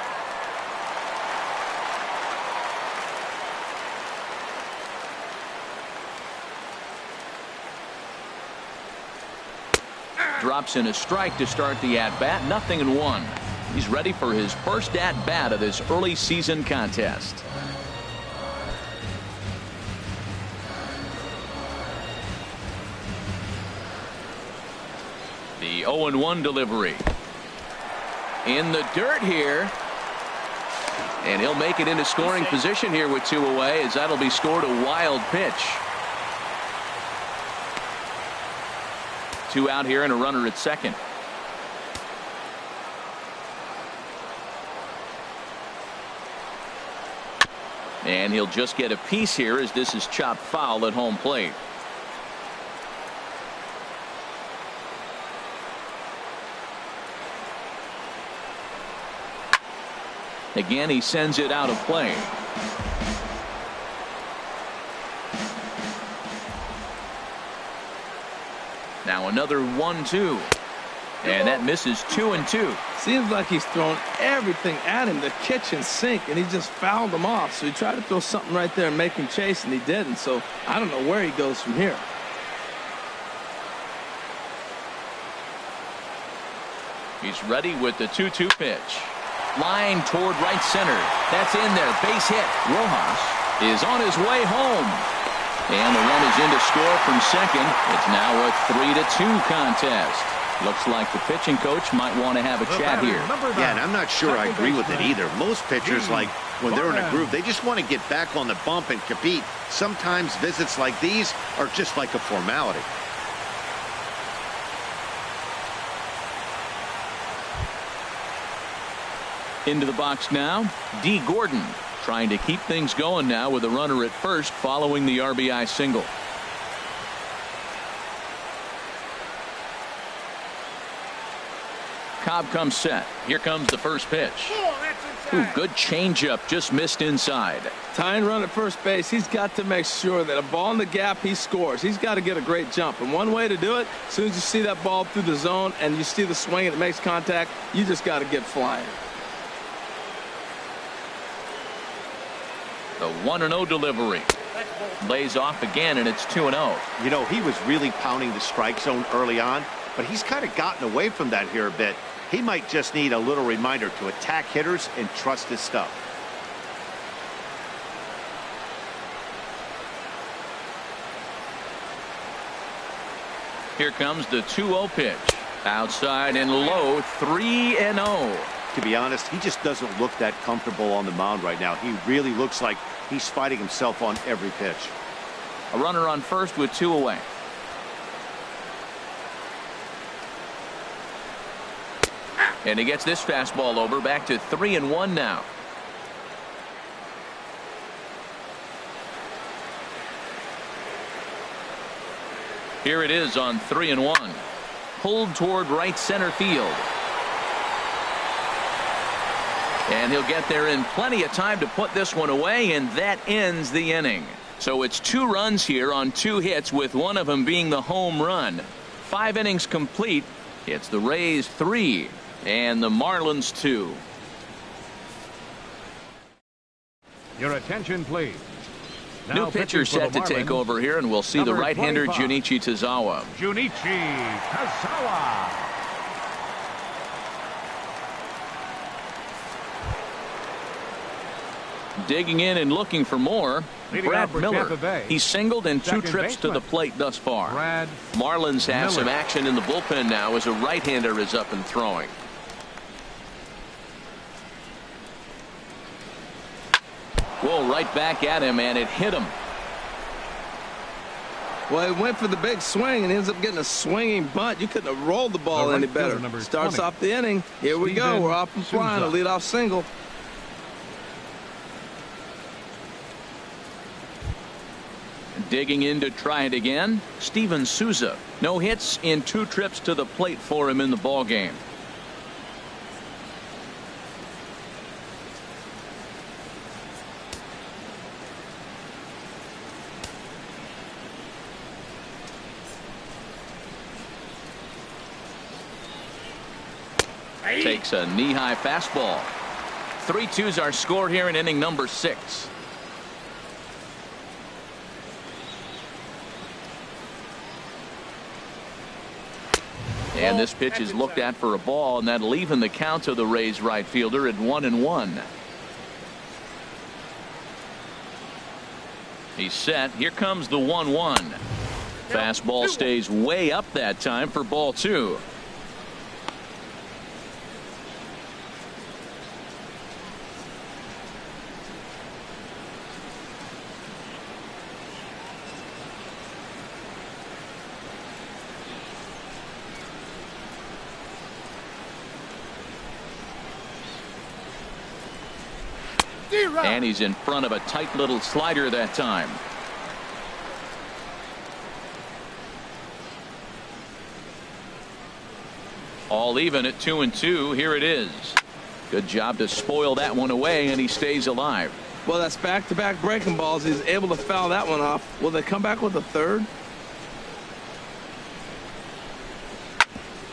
Drops in a strike to start the at-bat. 0-1. He's ready for his first at-bat of this early season contest. The 0-1 delivery. In the dirt here. And he'll make it into scoring position here with 2 away, as that'll be scored a wild pitch. 2 out here and a runner at second. And he'll just get a piece here as this is chopped foul at home plate. Again, he sends it out of play. Now another 1-2. And that misses 2-2. Seems like he's thrown everything at him, the kitchen sink, and he just fouled him off. So he tried to throw something right there and make him chase, and he didn't. So I don't know where he goes from here. He's ready with the 2-2 pitch. Line toward right center. That's in there. Base hit. Rojas is on his way home. And the run is in to score from second. It's now a 3-2 contest. Looks like the pitching coach might want to have a chat here. Yeah, and I'm not sure I agree with it either. Most pitchers, like when they're in a groove, they just want to get back on the bump and compete. Sometimes visits like these are just like a formality. Into the box now, D. Gordon, trying to keep things going now with a runner at first following the RBI single. Cobb comes set. Here comes the first pitch. Ooh, good changeup, just missed inside. Tying run at first base, he's got to make sure that a ball in the gap, he scores. He's got to get a great jump. And one way to do it, as soon as you see that ball through the zone and you see the swing and it makes contact, you just got to get flying. The 1-0 delivery. Lays off again, and it's 2-0. You know, he was really pounding the strike zone early on, but he's kind of gotten away from that here a bit. He might just need a little reminder to attack hitters and trust his stuff. Here comes the 2-0 pitch. Outside and low, 3-0. To be honest, he just doesn't look that comfortable on the mound right now. He really looks like he's fighting himself on every pitch. A runner on first with 2 away. And he gets this fastball over, back to 3-1 now. Here it is on 3-1. Pulled toward right center field. And he'll get there in plenty of time to put this one away, and that ends the inning. So it's 2 runs here on 2 hits, with one of them being the home run. 5 innings complete. It's the Rays 3 and the Marlins 2. Your attention, please. Now New pitcher set to take over here, and we'll see the right-hander Junichi Tazawa. Junichi Tazawa. Digging in and looking for more, Brad Miller. He singled in 2 trips to the plate thus far. Marlins have some action in the bullpen now as a right-hander is up and throwing. Whoa, right back at him, and it hit him. Well, he went for the big swing and ends up getting a swinging bunt. You couldn't have rolled the ball any better. Starts off the inning. Here we go. We're off and flying. A leadoff single. Digging in to try it again, Steven Souza. No hits in 2 trips to the plate for him in the ball game. Takes a knee-high fastball. 3-2's our score here in inning number 6. And this pitch is looked at for a ball, and that'll even the count of the Rays right fielder at 1-1. He's set. Here comes the 1-1. Fastball stays way up that time for ball 2. And he's in front of a tight little slider that time. All even at 2-2. Here it is. Good job to spoil that one away, and he stays alive. Well, that's back-to-back breaking balls. He's able to foul that one off. Will they come back with a third?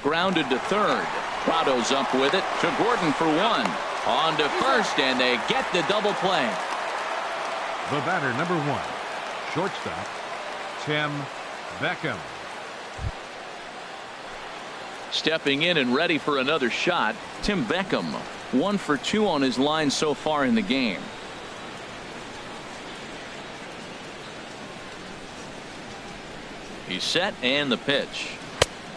Grounded to third. Prado's up with it to Gordon for 1. On to first, and they get the double play. The batter, number 1, shortstop, Tim Beckham. Stepping in and ready for another shot, Tim Beckham. 1 for 2 on his line so far in the game. He's set, and the pitch.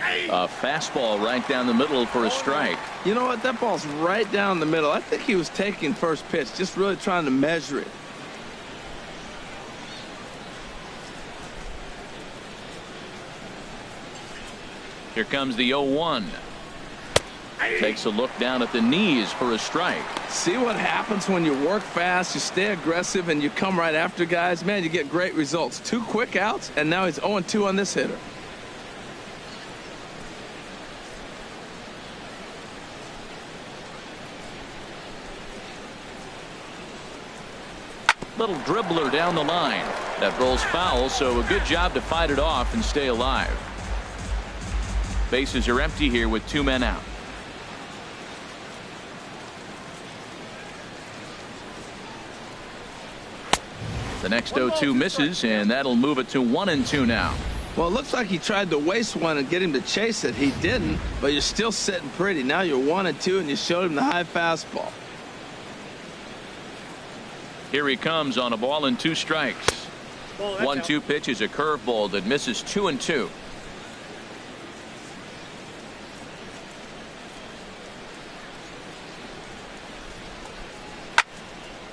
A fastball right down the middle for a strike. You know what? That ball's right down the middle. I think he was taking first pitch, just really trying to measure it. Here comes the 0-1. Takes a look down at the knees for a strike. See what happens when you work fast, you stay aggressive, and you come right after guys? Man, you get great results. 2 quick outs, and now he's 0-2 on this hitter. Little dribbler down the line. That rolls foul, so a good job to fight it off and stay alive. Bases are empty here with 2 men out. The next 0-2 misses, and that'll move it to 1-2 now. Well, it looks like he tried to waste one and get him to chase it. He didn't, but you're still sitting pretty. Now you're 1-2, and you showed him the high fastball. Here he comes on a ball and 2 strikes. 1-2 pitch is a curveball that misses 2-2.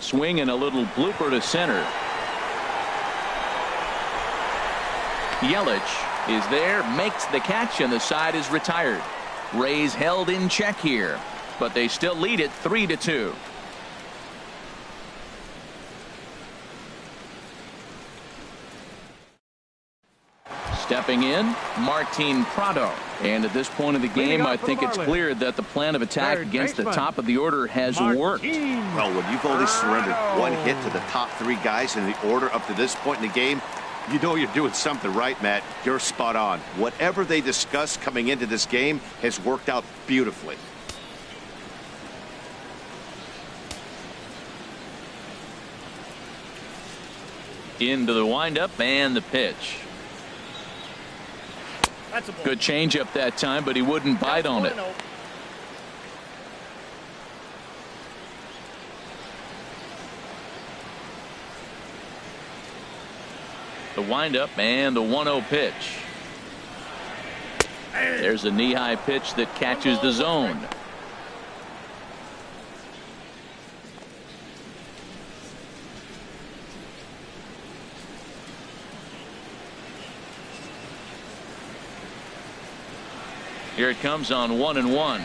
Swing and a little blooper to center. Yelich is there, makes the catch, and the side is retired. Rays held in check here, but they still lead it 3-2. Stepping in, Martin Prado. And at this point of the game, I think it's clear that the plan of attack against the top of the order has worked. Well, when you've only surrendered 1 hit to the top 3 guys in the order up to this point in the game, you know you're doing something right, Matt. You're spot on. Whatever they discussed coming into this game has worked out beautifully. Into the windup and the pitch. Good changeup that time, but he wouldn't bite on it. The windup and the 1-0 pitch. There's a knee-high pitch that catches the zone. Here it comes on 1-1.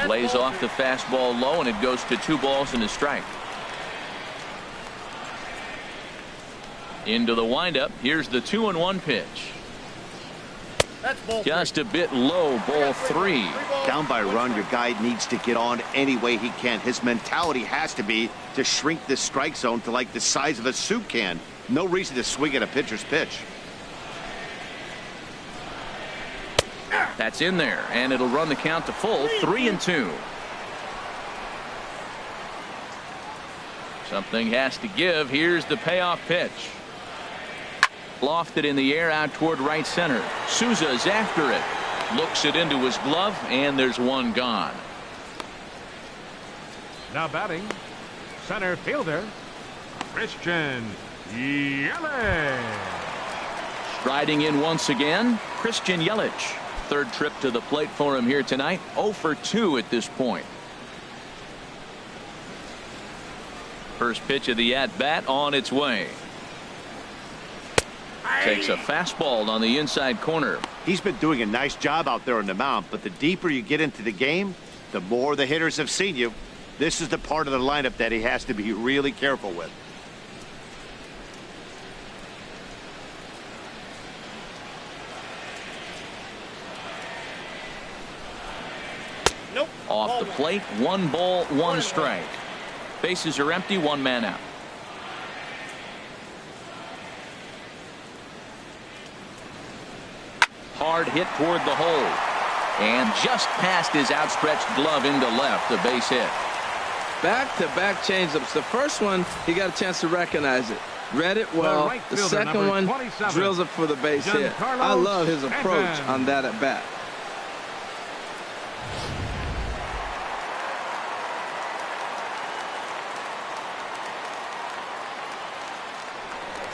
Lays off the fastball low, and it goes to 2 balls and a strike. Into the windup. Here's the 2-1 pitch. Just a bit low, ball 3. Down by a run, your guy needs to get on any way he can. His mentality has to be to shrink this strike zone to like the size of a soup can. No reason to swing at a pitcher's pitch. That's in there, and it'll run the count to full, 3-2. Something has to give. Here's the payoff pitch. Lofted in the air out toward right center. Souza's after it. Looks it into his glove, and there's one gone. Now batting, center fielder, Christian Yelich. Striding in once again, Christian Yelich. Third trip to the plate for him here tonight. 0 for 2 at this point. First pitch of the at-bat on its way. Takes a fastball on the inside corner. He's been doing a nice job out there on the mound, but the deeper you get into the game, the more the hitters have seen you. This is the part of the lineup that he has to be really careful with. Nope. Off the plate, 1 ball, 1 strike. Bases are empty, 1 man out. Hard hit toward the hole. And just past his outstretched glove into left, a base hit. Back-to-back changeups. The first one, he got a chance to recognize it. Read it well. The second one drills it for the base hit. I love his approach on that at-bat.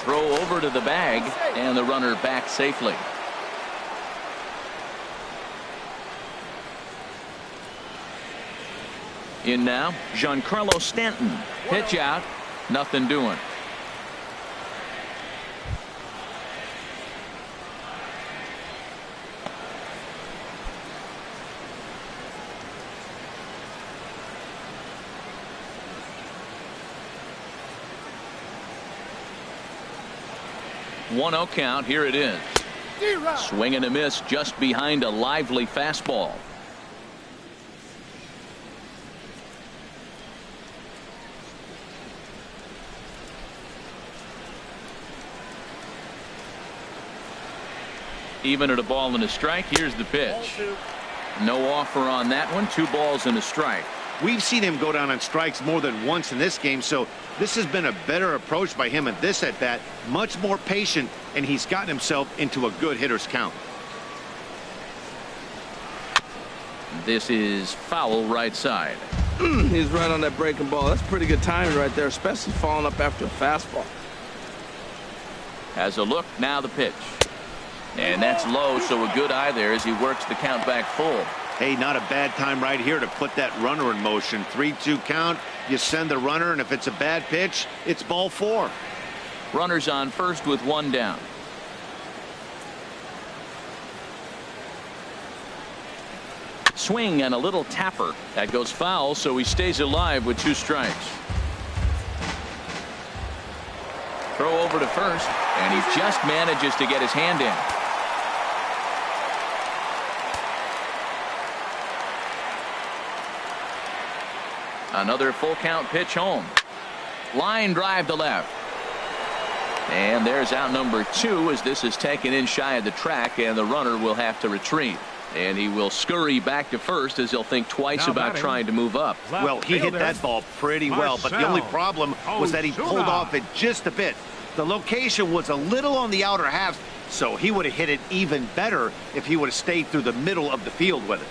Throw over to the bag, and the runner back safely. In now, Giancarlo Stanton. Pitch out. Nothing doing. One 0 count. Here it is. Swing and a miss just behind a lively fastball. Even at a ball and a strike. Here's the pitch. No offer on that one. 2 balls and a strike. We've seen him go down on strikes more than once in this game, so this has been a better approach by him at this at bat. Much more patient, and he's gotten himself into a good hitter's count. This is foul right side. He's right on that breaking ball. That's pretty good timing right there, especially following up after a fastball. Has a look. Now the pitch. And that's low, so a good eye there as he works the count back full. Hey, not a bad time right here to put that runner in motion. 3-2 count. You send the runner, and if it's a bad pitch, it's ball 4. Runners on first with 1 down. Swing and a little tapper. That goes foul, so he stays alive with 2 strikes. Throw over to first, and he just manages to get his hand in. Another full count pitch home. Line drive to left. And there's out number 2 as this is taken in shy of the track, and the runner will have to retreat. And he will scurry back to first as he'll think twice about trying to move up. Well, he hit that ball pretty well, but the only problem was that he pulled off it just a bit. The location was a little on the outer half, so he would have hit it even better if he would have stayed through the middle of the field with it.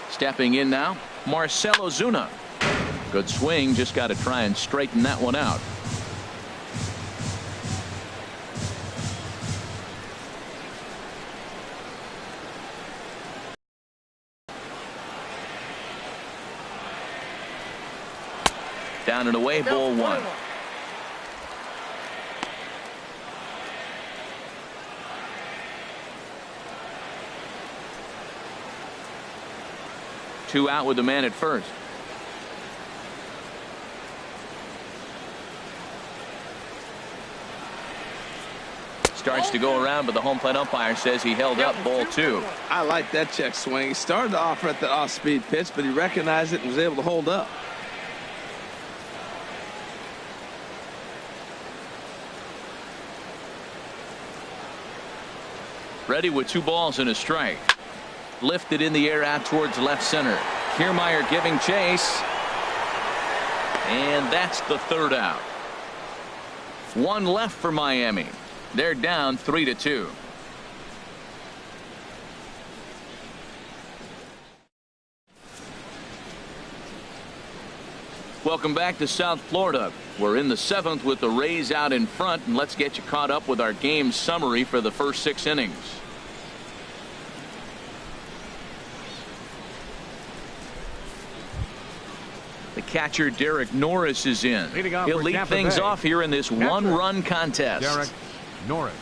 Stepping in now, Marcell Ozuna. Good swing, just got to try and straighten that one out. Down and away, ball 1. Two out with the man at first. Starts to go around, but the home plate umpire says he held up ball 2. I like that check swing. He started off at the off-speed pitch, but he recognized it and was able to hold up. Ready with 2 balls and a strike. Lifted in the air out towards left center. Kiermaier giving chase. And that's the third out. One left for Miami. They're down 3-2. Welcome back to South Florida. We're in the 7th with the Rays out in front, and let's get you caught up with our game summary for the first 6 innings. The catcher Derek Norris is in. He'll lead things off here in this one-run contest. Derek Norris.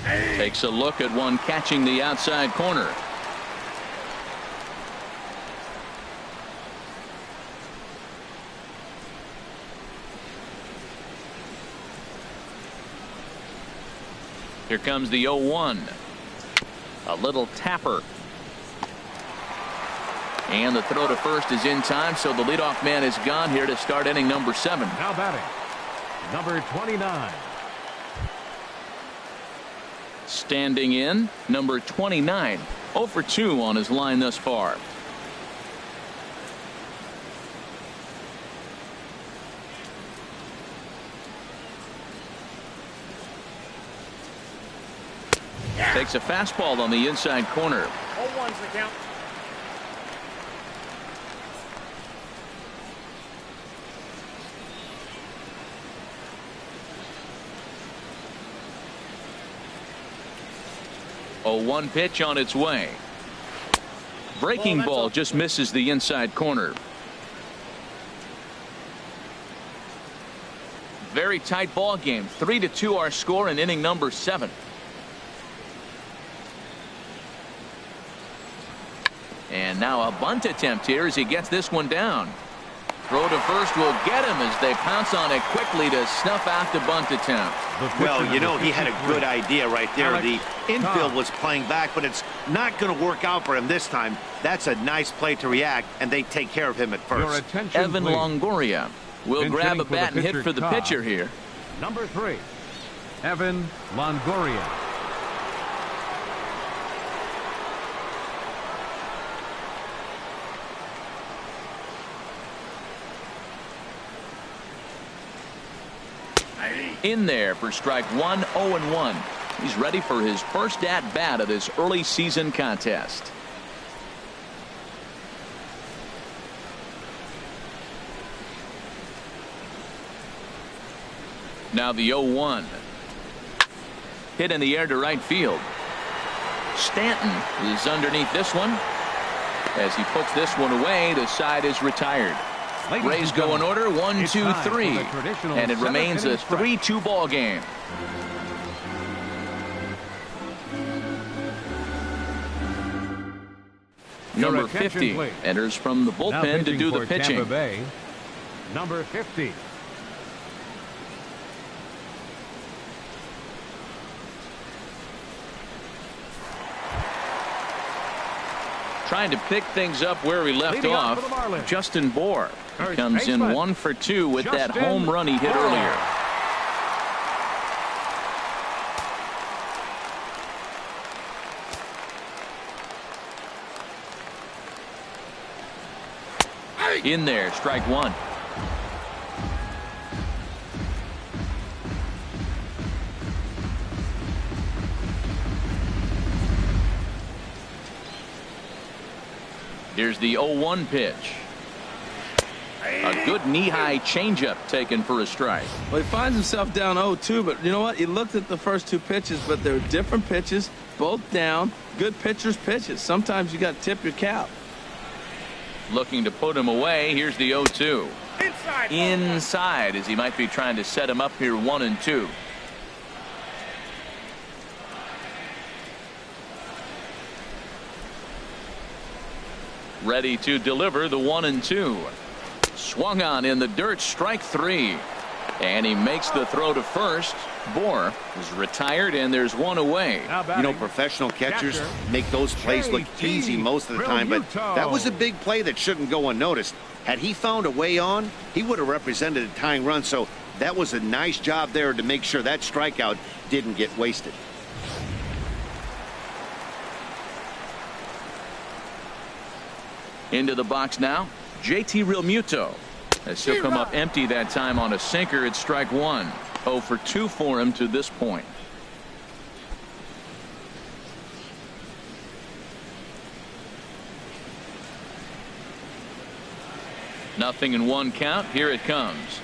Takes a look at one catching the outside corner. Here comes the 0-1. A little tapper. And the throw to first is in time, so the leadoff man is gone here to start inning number 7. Now batting, number 29. Standing in, number 29. 0 for 2 on his line thus far. Takes a fastball on the inside corner. 0-1's the count. A 1 pitch on its way. Breaking ball just misses the inside corner. Very tight ball game. 3-2 our score in inning number 7. And now a bunt attempt here as he gets this one down. Throw to first will get him as they pounce on it quickly to snuff out the bunt attempt. Well, you know, he had a good idea right there. The infield was playing back, but it's not going to work out for him this time. That's a nice play to react, and they take care of him at first. Evan Longoria will grab a bat and hit for the pitcher here. Number 3, Evan Longoria. In there for strike 1, 0-1. He's ready for his first at-bat of this early season contest. Now the 0-1. Hit in the air to right field. Stanton is underneath this one. As he puts this one away, the side is retired. Rays go in order, 1, 2, 3, and it remains a 3-2 ball game. Number 50 enters from the bullpen to do the pitching. Tampa Bay, number 50. Trying to pick things up where we left off. Justin Bour comes in 1 for 2 with that home run he hit earlier. In there, strike 1. Here's the 0-1 pitch. A good knee-high changeup taken for a strike. Well, he finds himself down 0-2, but you know what? He looked at the first 2 pitches, but they were different pitches, both down. Good pitchers' pitches. Sometimes you got to tip your cap. Looking to put him away. Here's the 0-2. Inside, as he might be trying to set him up here 1-2. Ready to deliver the 1-2. Swung on in the dirt, strike 3. And he makes the throw to first. Bour is retired, and there's one away. You know, professional catchers make those plays look easy most of the time, but that was a big play that shouldn't go unnoticed. Had he found a way on, he would have represented a tying run, so that was a nice job there to make sure that strikeout didn't get wasted. Into the box now, JT Realmuto. As he'll come up empty that time on a sinker. It's strike one. 0 for 2 for him to this point. Nothing in 1 count. Here it comes.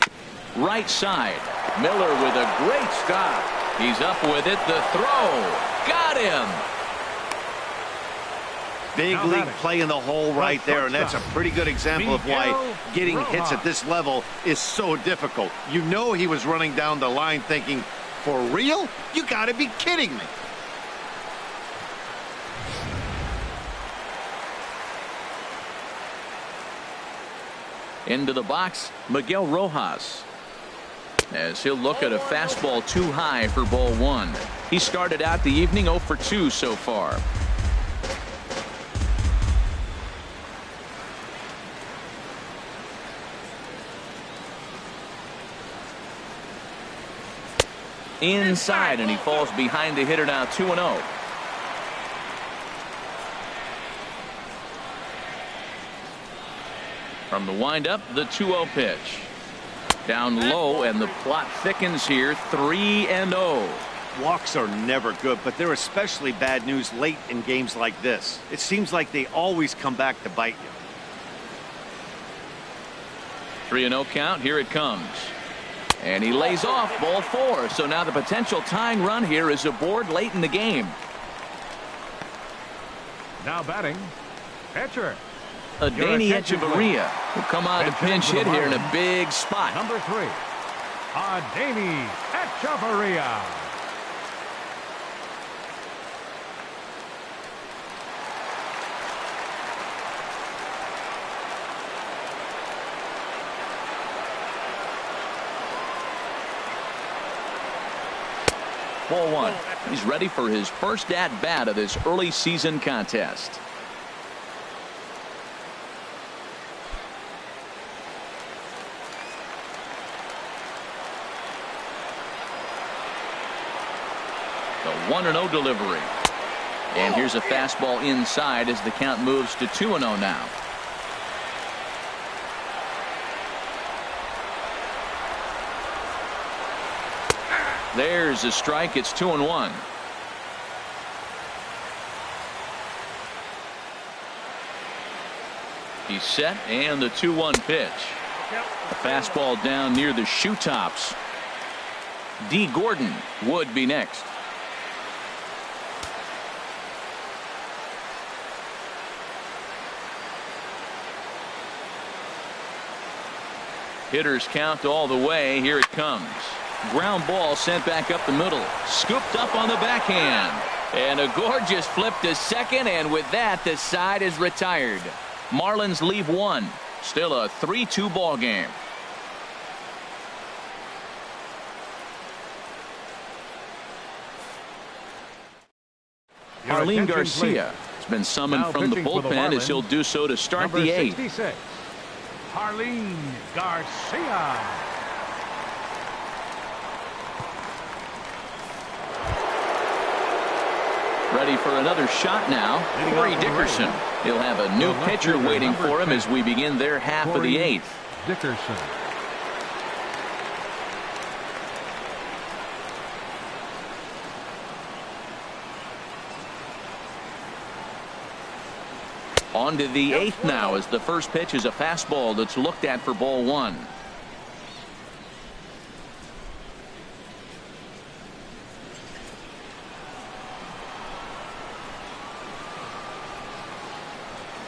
Right side. Miller with a great stop. He's up with it. The throw. Got him. Big league play in the hole right there, and that's a pretty good example of why getting hits at this level is so difficult. You know he was running down the line thinking, for real? You got to be kidding me. Into the box, Miguel Rojas. As he'll look at a fastball too high for ball 1. He started out the evening 0 for 2 so far. Inside, and he falls behind the hitter now 2-0. From the windup, the 2-0 pitch. Down low, and the plot thickens here. 3-0. Walks are never good, but they're especially bad news late in games like this. It seems like they always come back to bite you. 3-0 count. Here it comes. And he lays off ball 4. So now the potential tying run here is aboard late in the game. Now batting, pitcher. Danny Echeverria will come out to pinch hit here in a big spot. Number 3, Danny Echeverria. Ball 1. He's ready for his first at-bat of this early season contest. The 1-0 delivery. And here's a fastball inside as the count moves to 2-0 now. There's a strike. It's 2-1. He's set, and the 2-1 pitch. A fastball down near the shoe tops. D. Gordon would be next. Hitters count all the way. Here it comes. Ground ball sent back up the middle. Scooped up on the backhand. And a gorgeous flip to second, and with that the side is retired. Marlins leave 1. Still a 3-2 ball game. Arlene Garcia has been summoned Now from the pitching for the bullpen as Marlins, he'll do so to start number the 8th. 66, Arlene Garcia. Ready for another shot now. Corey Dickerson. He'll have a new pitcher waiting for him as we begin their half of the 8th. Dickerson. On to the 8th now as the first pitch is a fastball that's looked at for ball 1.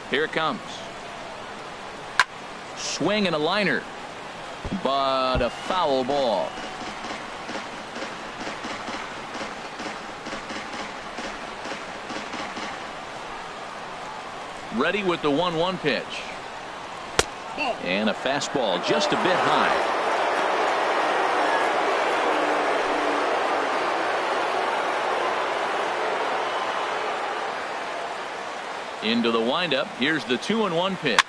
Here it comes. Swing and a liner, but a foul ball. Ready with the 1-1 pitch. And a fastball just a bit high. Into the windup. Here's the 2-1 pitch.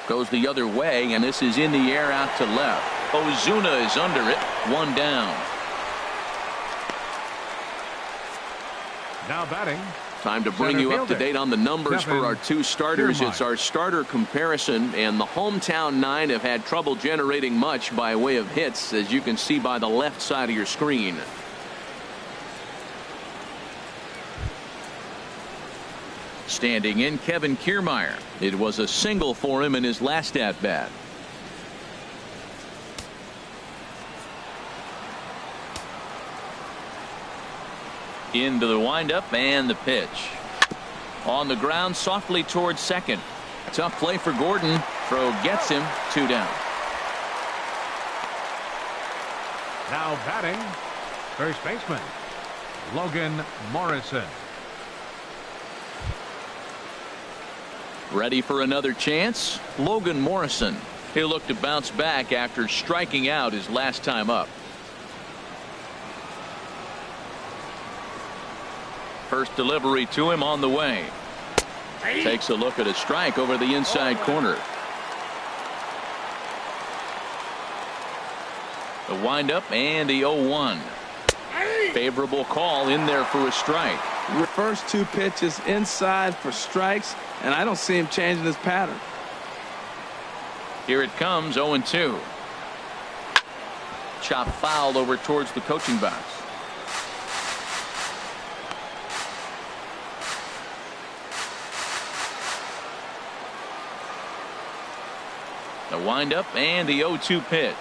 Goes the other way, and this is in the air out to left. Ozuna is under it. 1 down. Now batting, Time to bring you up to date on the numbers for our two starters. It's our starter comparison, and the hometown nine have had trouble generating much by way of hits, as you can see by the left side of your screen. Standing in, Kevin Kiermaier. It was a single for him in his last at-bat. Into the windup and the pitch. On the ground softly towards second. Tough play for Gordon. Throw gets him. 2 down. Now batting, first baseman, Logan Morrison. Ready for another chance? Logan Morrison. He'll look to bounce back after striking out his last time up. First delivery to him on the way. Takes a look at a strike over the inside corner. The windup and the 0-1. Favorable call in there for a strike. First 2 pitches inside for strikes, and I don't see him changing his pattern. Here it comes, 0-2. Chop foul over towards the coaching box. The windup and the 0-2 pitch.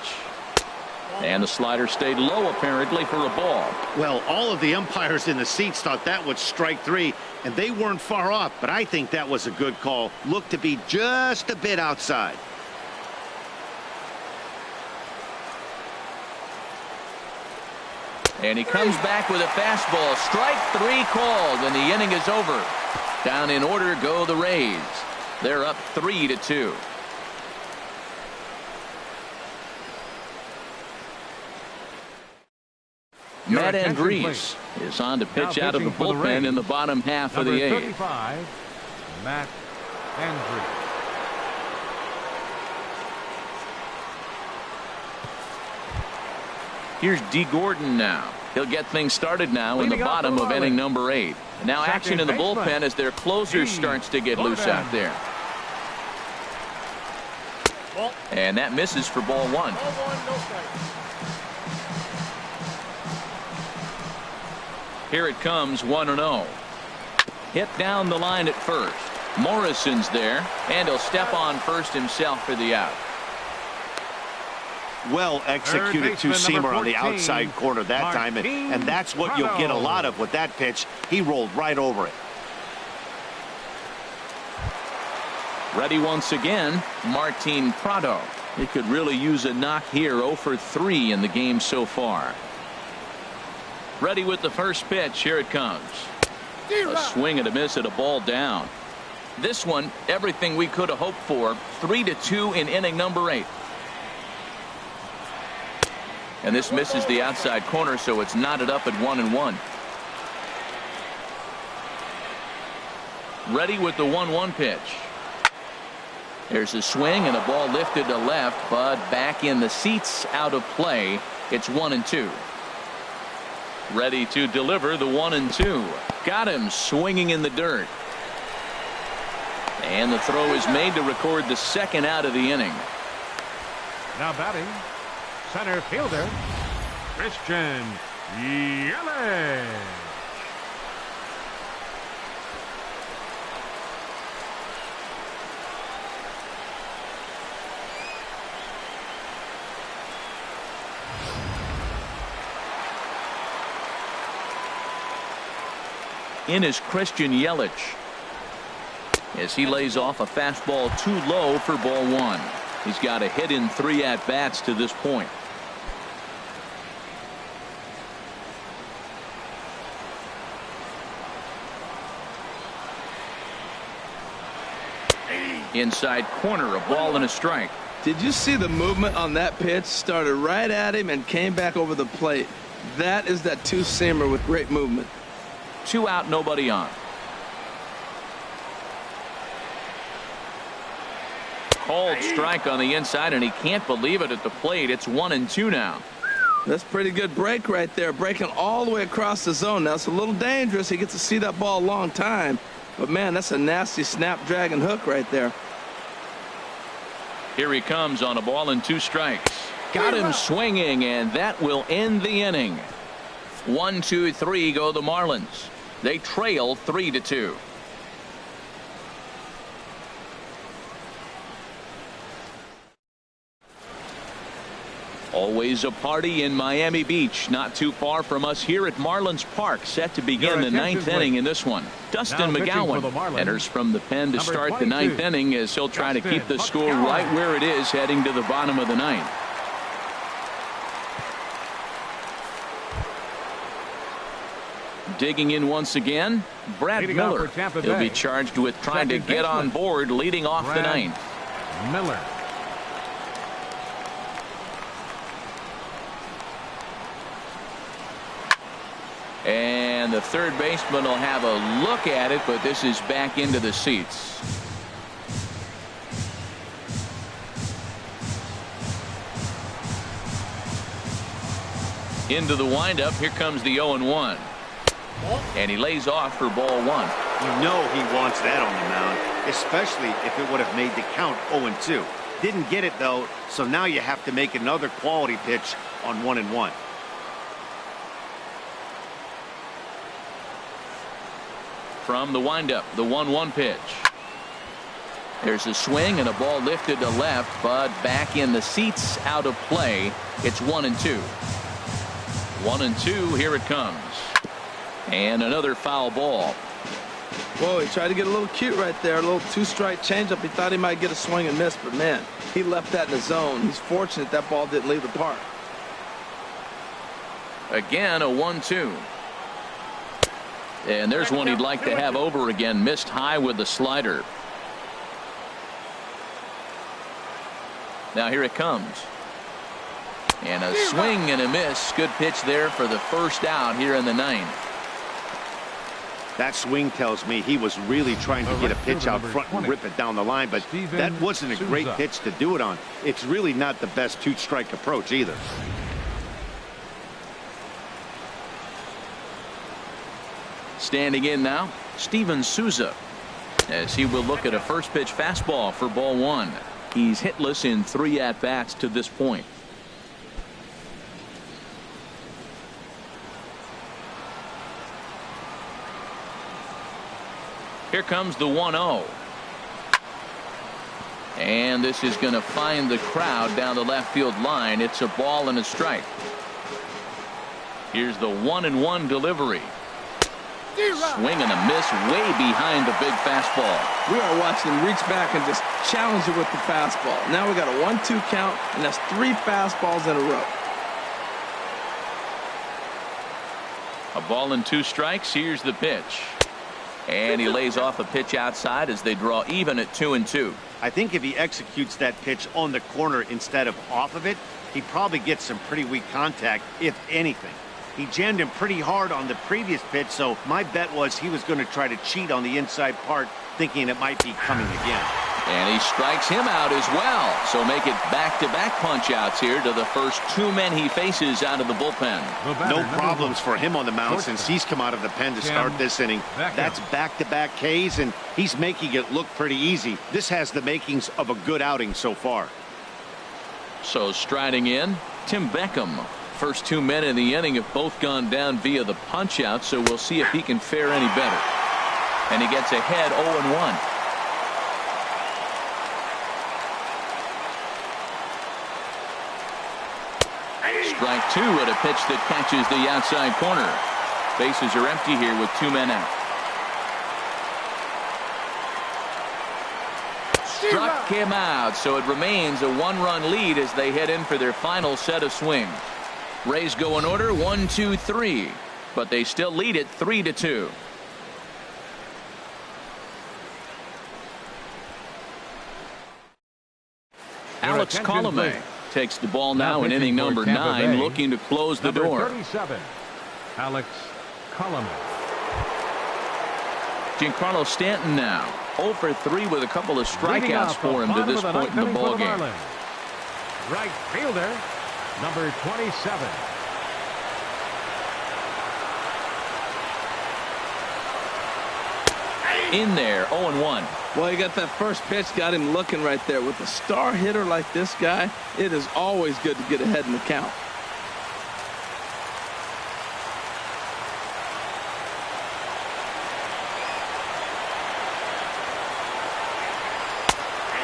And the slider stayed low apparently for a ball. Well, all of the umpires in the seats thought that was strike 3, and they weren't far off, but I think that was a good call. Looked to be just a bit outside. And he comes back with a fastball. Strike 3 called, and the inning is over. Down in order go the Rays. They're up 3-2. Matt Andrees is on to pitch out of the bullpen in the bottom half of the 8th. 35, Matt Andrees. Here's D. Gordon now. He'll get things started now in the bottom of inning number 8. Now action in the bullpen as their closer starts to get loose out there. And that misses for ball 1. Here it comes, 1-0. Hit down the line at first. Morrison's there, and he'll step on first himself for the out. Well executed two-seamer on the outside corner that time, and that's what you'll get a lot of with that pitch. He rolled right over it. Ready once again, Martin Prado. He could really use a knock here. 0 for 3 in the game so far. Ready with the first pitch. Here it comes. A swing and a miss at a ball down. This one, everything we could have hoped for. 3-2 in inning number 8. And this misses the outside corner, so it's knotted up at 1-1. Ready with the 1-1 pitch. There's a swing and a ball lifted to left, but back in the seats, out of play. It's 1-2. Ready to deliver the 1-2. Got him swinging in the dirt. And the throw is made to record the second out of the inning. Now batting, center fielder, Christian Yelich. In is Christian Yelich as he lays off a fastball too low for ball 1. He's got a hit in 3 at-bats to this point. Inside corner, a ball and a strike. Did you see the movement on that pitch? Started right at him and came back over the plate. That is that two-seamer with great movement. 2 out, nobody on. Called strike on the inside, and he can't believe it at the plate. It's 1-2 now. That's pretty good break right there, breaking all the way across the zone. Now, it's a little dangerous. He gets to see that ball a long time. But, man, that's a nasty snapdragon hook right there. Here he comes on a ball and 2 strikes. Got him swinging, and that will end the inning. 1, 2, 3 go the Marlins. They trail 3-2. Always a party in Miami Beach, not too far from us here at Marlins Park, set to begin the 9th inning in this one. Dustin McGowan enters from the pen to start the 9th inning as he'll try to keep the score right where it is heading to the bottom of the 9th. Digging in once again, Brad Miller. He'll be charged with trying to get on board leading off the 9th. Miller. And the third baseman will have a look at it, but this is back into the seats. Into the windup. Here comes the 0-1. And he lays off for ball 1. You know he wants that on the mound, especially if it would have made the count 0-2. Didn't get it, though, so now you have to make another quality pitch on 1-1. From the windup, the 1-1 pitch. There's a swing and a ball lifted to left, but back in the seats, out of play. It's 1-2. 1-2, here it comes. And another foul ball. Whoa, he tried to get a little cute right there. A little 2-strike changeup. He thought he might get a swing and miss, but man, he left that in the zone. He's fortunate that ball didn't leave the park. Again, a 1-2. And there's one he'd like to have over again. Missed high with the slider. Now here it comes. And a swing and a miss. Good pitch there for the first out here in the 9th. That swing tells me he was really trying to get a pitch out front and rip it down the line, but that wasn't a great pitch to do it on. It's really not the best 2-strike approach either. Standing in now, Steven Souza, as he will look at a first pitch fastball for ball 1. He's hitless in 3 at-bats to this point. Here comes the 1-0. And this is going to find the crowd down the left field line. It's a ball and a strike. Here's the 1-1 delivery. Swing and a miss way behind the big fastball. We are watching him reach back and just challenge it with the fastball. Now we got a 1-2 count, and that's 3 fastballs in a row. A ball and 2 strikes. Here's the pitch. And he lays off a pitch outside as they draw even at 2-2. I think if he executes that pitch on the corner instead of off of it, he probably gets some pretty weak contact, if anything. He jammed him pretty hard on the previous pitch, so my bet was he was going to try to cheat on the inside part, thinking it might be coming again. And he strikes him out as well. So make it back-to-back punch-outs here to the first 2 men he faces out of the bullpen. No problems for him on the mound since he's come out of the pen to start this inning. That's back-to-back Ks, and he's making it look pretty easy. This has the makings of a good outing so far. So striding in, Tim Beckham. First 2 men in the inning have both gone down via the punch-out, so we'll see if he can fare any better. And he gets ahead 0-1. Strike 2 at a pitch that catches the outside corner. Bases are empty here with 2 men out. Struck him out, so it remains a 1-run lead as they head in for their final set of swings. Rays go in order 1, 2, 3, but they still lead it 3-2. Alex Colomé takes the ball now in inning number 9, looking to close the door. 37, Alex Colomé. Giancarlo Stanton now 0 for 3 with a couple of strikeouts for him to this point in the ballgame. Right fielder, number 27, In there, 0-1. Well, you got that first pitch, got him looking right there. With a star hitter like this guy, it is always good to get ahead in the count.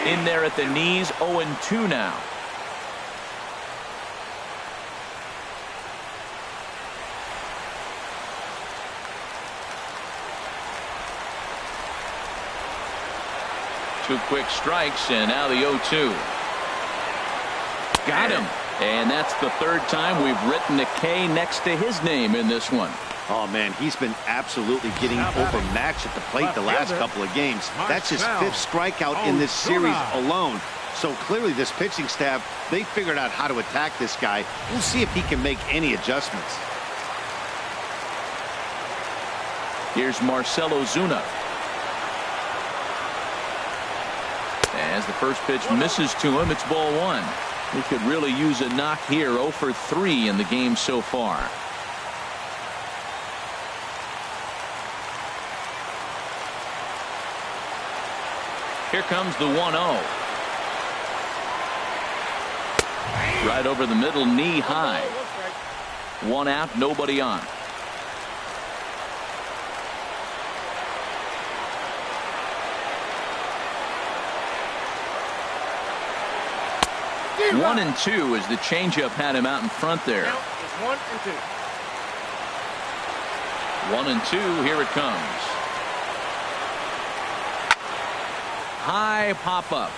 In there at the knees, 0-2 now. Two quick strikes, and now the 0-2. Got him. And that's the third time we've written a K next to his name in this one. Oh, man, he's been absolutely getting overmatched at the plate the last couple of games. That's his 5th strikeout in this series alone. So clearly this pitching staff, they figured out how to attack this guy. We'll see if he can make any adjustments. Here's Marcell Ozuna. As the first pitch misses to him, it's ball 1. He could really use a knock here. 0 for 3 in the game so far. Here comes the 1-0. Right over the middle, knee high. 1 out, nobody on. One and 2 as the changeup had him out in front there. 1 and 2. Here it comes. High pop up.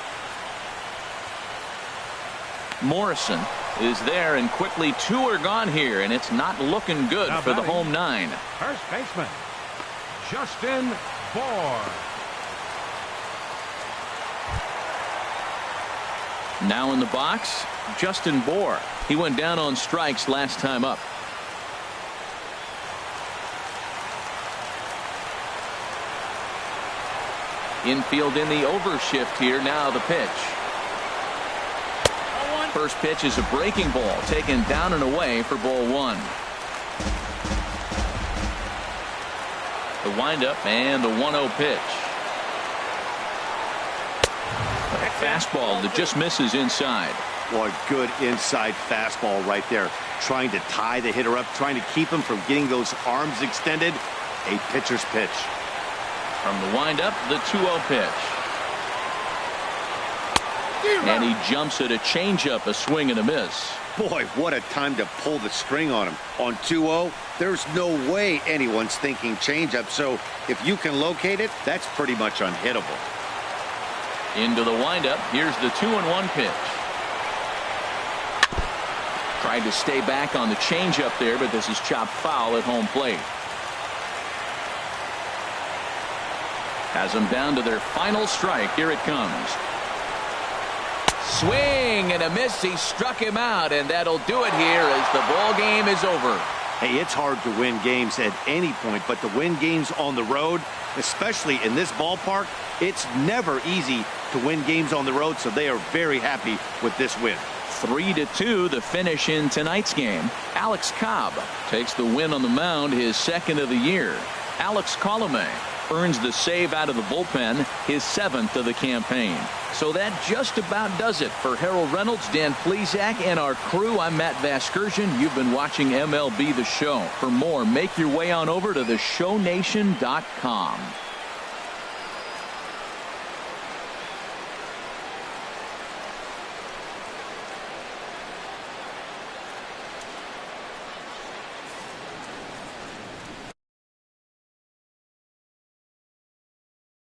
Morrison is there, and quickly 2 are gone here, and it's not looking good now for the home 9. First baseman Justin Bour. Now in the box, Justin Bour. He went down on strikes last time up. Infield in the overshift here. Now the pitch. First pitch is a breaking ball taken down and away for ball 1. The windup and the 1-0 pitch. Fastball that just misses inside. Boy, good inside fastball right there. Trying to tie the hitter up, trying to keep him from getting those arms extended. A pitcher's pitch. From the windup, the 2-0 pitch. And he jumps at a changeup, a swing and a miss. Boy, what a time to pull the string on him. On 2-0, there's no way anyone's thinking changeup. So if you can locate it, that's pretty much unhittable. Into the windup. Here's the 2-1 pitch. Tried to stay back on the changeup there, but this is chopped foul at home plate. Has them down to their final strike. Here it comes. Swing and a miss. He struck him out, and that'll do it here as the ball game is over. Hey, it's hard to win games at any point, but to win games on the road, especially in this ballpark, it's never easy to win games on the road, so they are very happy with this win. 3-2 the finish in tonight's game. Alex Cobb takes the win on the mound, his 2nd of the year. Alex Colomé earns the save out of the bullpen, his 7th of the campaign. So that just about does it for Harold Reynolds, Dan Plesac, and our crew. I'm Matt Vasgersian. You've been watching MLB The Show. For more, make your way on over to theshownation.com.